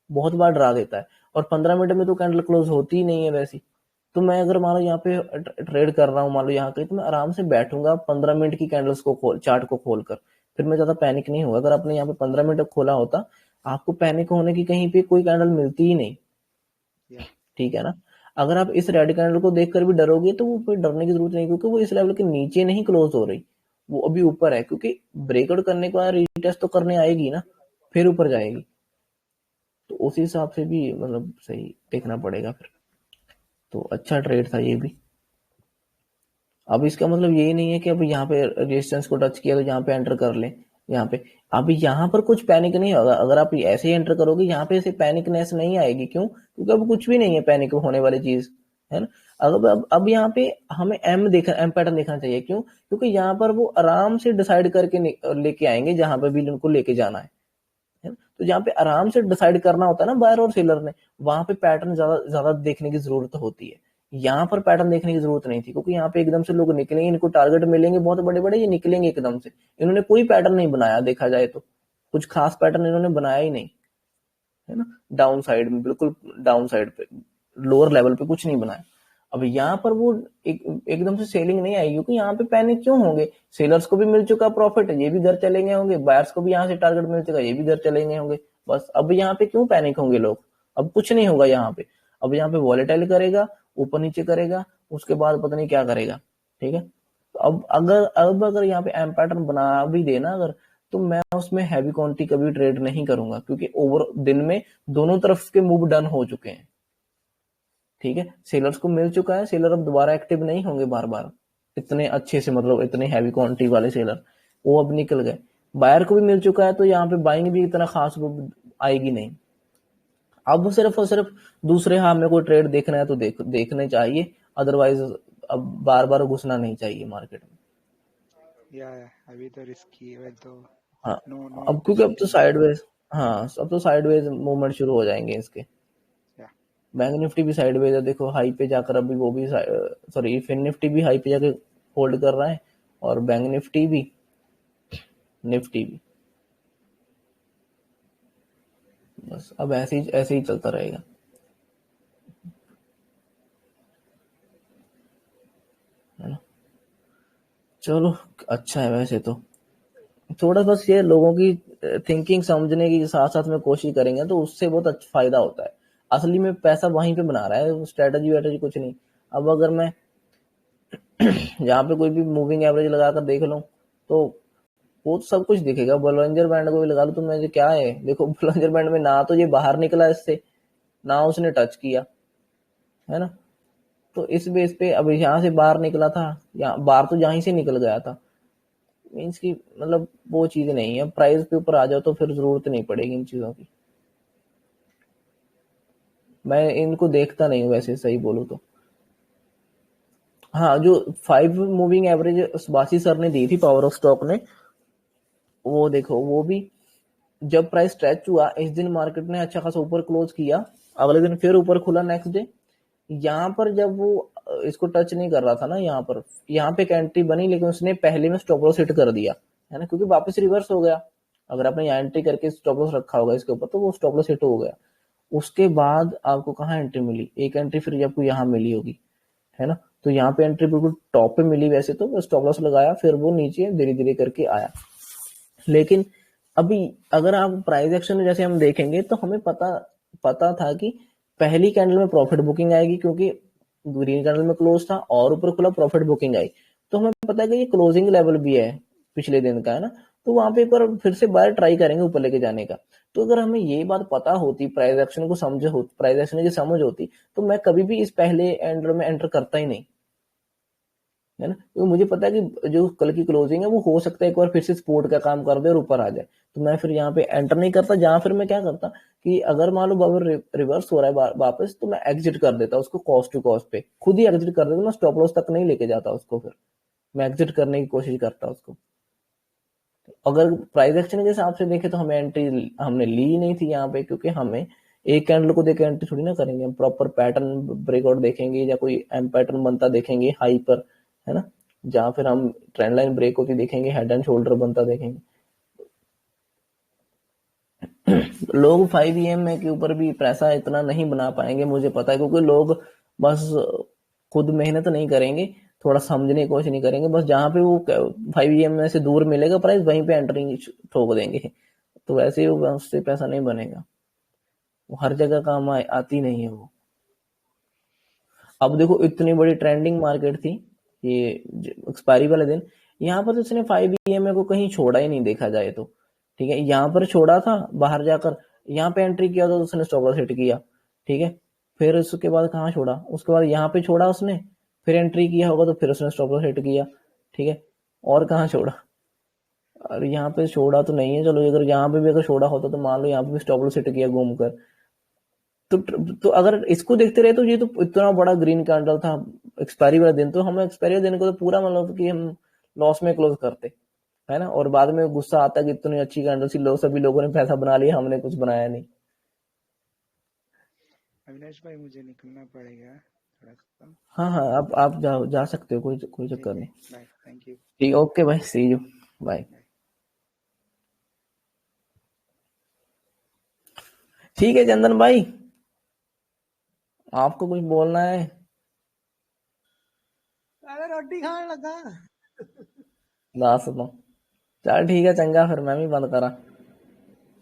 बहुत बार डरा देता है। और 15 मिनट में तो कैंडल क्लोज होती ही नहीं है वैसी। तो मैं अगर मान लो यहाँ पे ट्रेड कर रहा हूँ, मान लो यहाँ पे, तो मैं आराम से बैठूंगा 15 मिनट की कैंडल्स को खोल, चार्ट को खोल कर, फिर मैं ज्यादा पैनिक नहीं होगा। अगर आपने यहाँ पे 15 मिनट खोला होता, आपको पैनिक होने की कहीं पे कोई कैंडल मिलती ही नहीं, या ठीक है ना। अगर आप इस रेड कैंडल को देखकर भी डरोगे तो वो कोई डरने की जरूरत नहीं, क्योंकि वो इस लेवल के नीचे नहीं क्लोज हो रही, वो अभी ऊपर है, क्योंकि ब्रेकआउट करने के बाद रीटेस्ट तो करने आएगी ना, फिर ऊपर जाएगी। तो उसी हिसाब से भी मतलब सही देखना पड़ेगा फिर। तो अच्छा ट्रेड था ये भी। अब इसका मतलब यही नहीं है कि अब यहाँ पे रेजिस्टेंस को टच किया तो यहाँ पे एंटर कर ले, यहाँ पे अब यहाँ पर कुछ पैनिक नहीं होगा। अगर आप ऐसे ही एंटर करोगे, यहाँ पे ऐसे पैनिकनेस नहीं आएगी। क्यों? क्योंकि अब कुछ भी नहीं है पैनिक होने वाली चीज, है ना। अब यहाँ पे हमें एम पैटर्न देखना चाहिए। क्यों? क्योंकि यहाँ पर वो आराम से डिसाइड करके लेके आएंगे जहां पे भी उनको लेके जाना है ना? तो जहाँ पे आराम से डिसाइड करना होता है ना बायर और सेलर ने, वहां पे पैटर्न ज्यादा ज्यादा देखने की जरूरत होती है। यहाँ पर पैटर्न देखने की जरूरत नहीं थी, क्योंकि यहाँ पे एकदम से लोग निकलेंगे, इनको टारगेट मिलेंगे बहुत बड़े बड़े, ये निकलेंगे एकदम से। इन्होंने कोई पैटर्न नहीं बनाया, देखा जाए तो कुछ खास पैटर्न इन्होंने बनाया ही नहीं, है ना। डाउन साइड में, बिल्कुल डाउन साइड पे, लोअर लेवल पे कुछ नहीं बनाया। अब यहाँ पर वो एकदम से सेलिंग नहीं आई, क्योंकि यहाँ पे पैनिक क्यों होंगे? सेलर्स को भी मिल चुका प्रॉफिट, ये भी घर चले गए होंगे, बायर्स को भी यहाँ से टारगेट मिल चुका, ये भी घर चले गए होंगे। बस अब यहाँ पे क्यों पैनिक होंगे लोग? अब कुछ नहीं होगा यहाँ पे। अब यहाँ पे वॉलेटाइल करेगा, ऊपर नीचे करेगा, उसके बाद पता नहीं क्या करेगा, ठीक है। तो अब अगर यहाँ पे एम पैटर्न बना भी देना अगर, तो मैं उसमें हैवी क्वांटिटी कभी ट्रेड नहीं करूंगा, क्योंकि ओवर दिन में दोनों तरफ के मूव डन हो चुके हैं, ठीक है। सेलर्स को मिल चुका है, सेलर अब दोबारा एक्टिव नहीं होंगे बार बार इतने अच्छे से, मतलब इतने हैवी क्वांटिटी वाले सेलर, वो अब निकल गए। बायर को भी मिल चुका है, तो यहाँ पे बाइंग भी इतना खास आएगी नहीं। अब सिर्फ और सिर्फ दूसरे हाथ में कोई ट्रेड देखना है तो देखने चाहिए, अदरवाइज अब बार बार घुसना नहीं चाहिए मार्केट में। या अभी तो रिस्की है तो हाँ, नो नो अब क्योंकि अब तो शिफ्टिंग। साइडवेज, हाँ अब तो साइडवेज मूवमेंट शुरू हो जाएंगे इसके। या बैंक निफ्टी भी साइडवेज है, देखो हाई पे जाकर अभी वो भी, सॉरी फिन निफ्टी भी हाई पे जाकर होल्ड कर रहा है, और बैंक निफ्टी भी, निफ्टी भी। बस अब ऐसे ही चलता रहेगा, है ना। चलो अच्छा है वैसे तो। थोड़ा बस ये लोगों की थिंकिंग समझने की साथ साथ में कोशिश करेंगे तो उससे बहुत अच्छा फायदा होता है। असली में पैसा वहीं पे बना रहा है, स्ट्रेटजी वेटर्जी कुछ नहीं। अब अगर मैं यहाँ पे कोई भी मूविंग एवरेज लगाकर देख लूं, तो वो तो सब कुछ दिखेगा। बॉलिंजर बैंड को भी लगा लो तो मुझे क्या है, देखो बॉलिंजर बैंड में ना तो ये बाहर निकला इससे, ना उसने टच किया, है ना। तो इस बेस पे अब यहाँ से बाहर निकला था, यहाँ बाहर तो जहाँ से निकल गया था, मीन्स की मतलब वो चीज नहीं है। प्राइस के ऊपर आ जाओ तो फिर जरूरत नहीं पड़ेगी इन चीजों की। मैं इनको देखता नहीं हूँ वैसे, सही बोलूं तो। हाँ, जो 5 मूविंग एवरेज सुभाषी सर ने दी थी पावर ऑफ स्टॉक ने, वो देखो वो भी जब प्राइस स्ट्रेच हुआ, इस दिन मार्केट ने अच्छा खासा ऊपर क्लोज किया, अगले दिन फिर ऊपर खुला नेक्स्ट डे। यहाँ पर जब वो इसको टच नहीं कर रहा था ना, यहाँ पे एक एंट्री बनी, लेकिन उसने पहले में स्टॉप लॉस हिट कर दिया, है ना, क्योंकि वापस रिवर्स हो गया। अगर आपने यहाँ एंट्री करके स्टॉप लॉस रखा होगा इसके ऊपर, तो वो स्टॉप लॉस हिट हो गया। उसके बाद आपको कहाँ एंट्री मिली? एक एंट्री फिर आपको यहाँ मिली होगी, है ना। तो यहाँ पे एंट्री बिल्कुल टॉप पे मिली वैसे तो, स्टॉप लॉस लगाया, फिर वो नीचे धीरे धीरे करके आया। लेकिन अभी अगर आप प्राइस एक्शन में जैसे हम देखेंगे, तो हमें पता था कि पहली कैंडल में प्रॉफिट बुकिंग आएगी, क्योंकि ग्रीन कैंडल में क्लोज था और ऊपर खुला, प्रॉफिट बुकिंग आई। तो हमें पता है कि ये क्लोजिंग लेवल भी है पिछले दिन का, है ना। तो वहां पे एक बार फिर से बायर ट्राई करेंगे ऊपर लेके जाने का। तो अगर हमें ये बात पता होती, प्राइस एक्शन को प्राइस एक्शन की समझ होती, तो मैं कभी भी इस पहले एंडर में एंटर करता ही नहीं, है ना। तो मुझे पता है कि जो कल की क्लोजिंग है वो हो सकता है एक बार फिर से सपोर्ट का काम कर दे और ऊपर आ जाए, तो मैं फिर यहाँ पे एंटर नहीं करता। जहां फिर मैं क्या करता कि अगर मान लो अगर रिवर्स हो रहा है वापस, तो मैं एग्जिट कर देता उसको, कॉस्ट टू कॉस्ट पे खुद ही एग्जिट कर देता। मैं स्टॉप लॉस तक नहीं लेके जाता उसको, फिर मैं एग्जिट करने की कोशिश करता उसको। अगर प्राइस एक्शन के हिसाब से देखे तो हमें एंट्री हमने ली नहीं थी यहाँ पे, क्योंकि हमें एक कैंडल को देकर एंट्री थोड़ी ना करेंगे, हम प्रॉपर पैटर्न ब्रेकआउट देखेंगे या कोई एम पैटर्न बनता देखेंगे हाई पर, है ना, जहां फिर हम ट्रेंड लाइन ब्रेक होती देखेंगे, हेड एंड शोल्डर बनता देखेंगे। लोग 5 EM के ऊपर भी पैसा इतना नहीं बना पाएंगे मुझे पता है, क्योंकि लोग बस खुद मेहनत नहीं करेंगे, थोड़ा समझने की कोशिश नहीं करेंगे, बस जहां पे वो 5 EM से दूर मिलेगा प्राइस वहीं पे एंटरिंग ठोक देंगे, तो वैसे ही उससे पैसा नहीं बनेगा, वो हर जगह काम आती नहीं है वो। अब देखो इतनी बड़ी ट्रेंडिंग मार्केट थी ये एक्सपायरी वाले दिन, यहाँ पर तो इसने 5 EM को कहीं छोड़ा ही नहीं देखा जाए तो, ठीक है, यहाँ पर छोड़ा था बाहर जाकर, यहाँ पे एंट्री किया तो उसने स्टॉप लॉस हिट किया, ठीक है, फिर उसके बाद कहाँ छोड़ा, उसके बाद यहाँ पे छोड़ा उसने, फिर एंट्री किया होगा तो फिर उसने स्टॉप लॉस हिट किया, ठीक है, और कहाँ छोड़ा, और यहाँ पे छोड़ा तो नहीं है, चलो अगर यहाँ पे भी अगर छोड़ा होता तो मान लो यहाँ पे भी स्टॉप लॉस हिट किया घूमकर, तो अगर इसको देखते रहे तो ये तो इतना बड़ा ग्रीन कैंडल था एक्सपायरी वाला दिन, तो हम एक्सपायरी वाले दिन को तो पूरा मतलब कि हम लॉस में क्लोज करते, है ना, और बाद में गुस्सा आता कि इतनी अच्छी कैंडल थी, लोग सभी लोगों ने पैसा बना लिया, हमने कुछ बनाया नहीं। अविनाश भाई मुझे निकलना पड़ेगा थोड़ा सा। हाँ हाँ, आप जा सकते हो, कोई ठीक चक्कर है, नहीं। Bye, thank you. ठीक, ओके भाई, सी यू, बाय। ठीक है चंदन भाई, आपको कुछ बोलना है? अरे रोटी खाने लगा। दस दो, चल ठीक है, चंगा, फिर मैं भी बंद करा।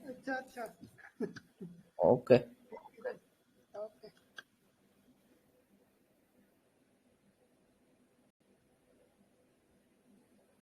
अच्छा अच्छा। ओके।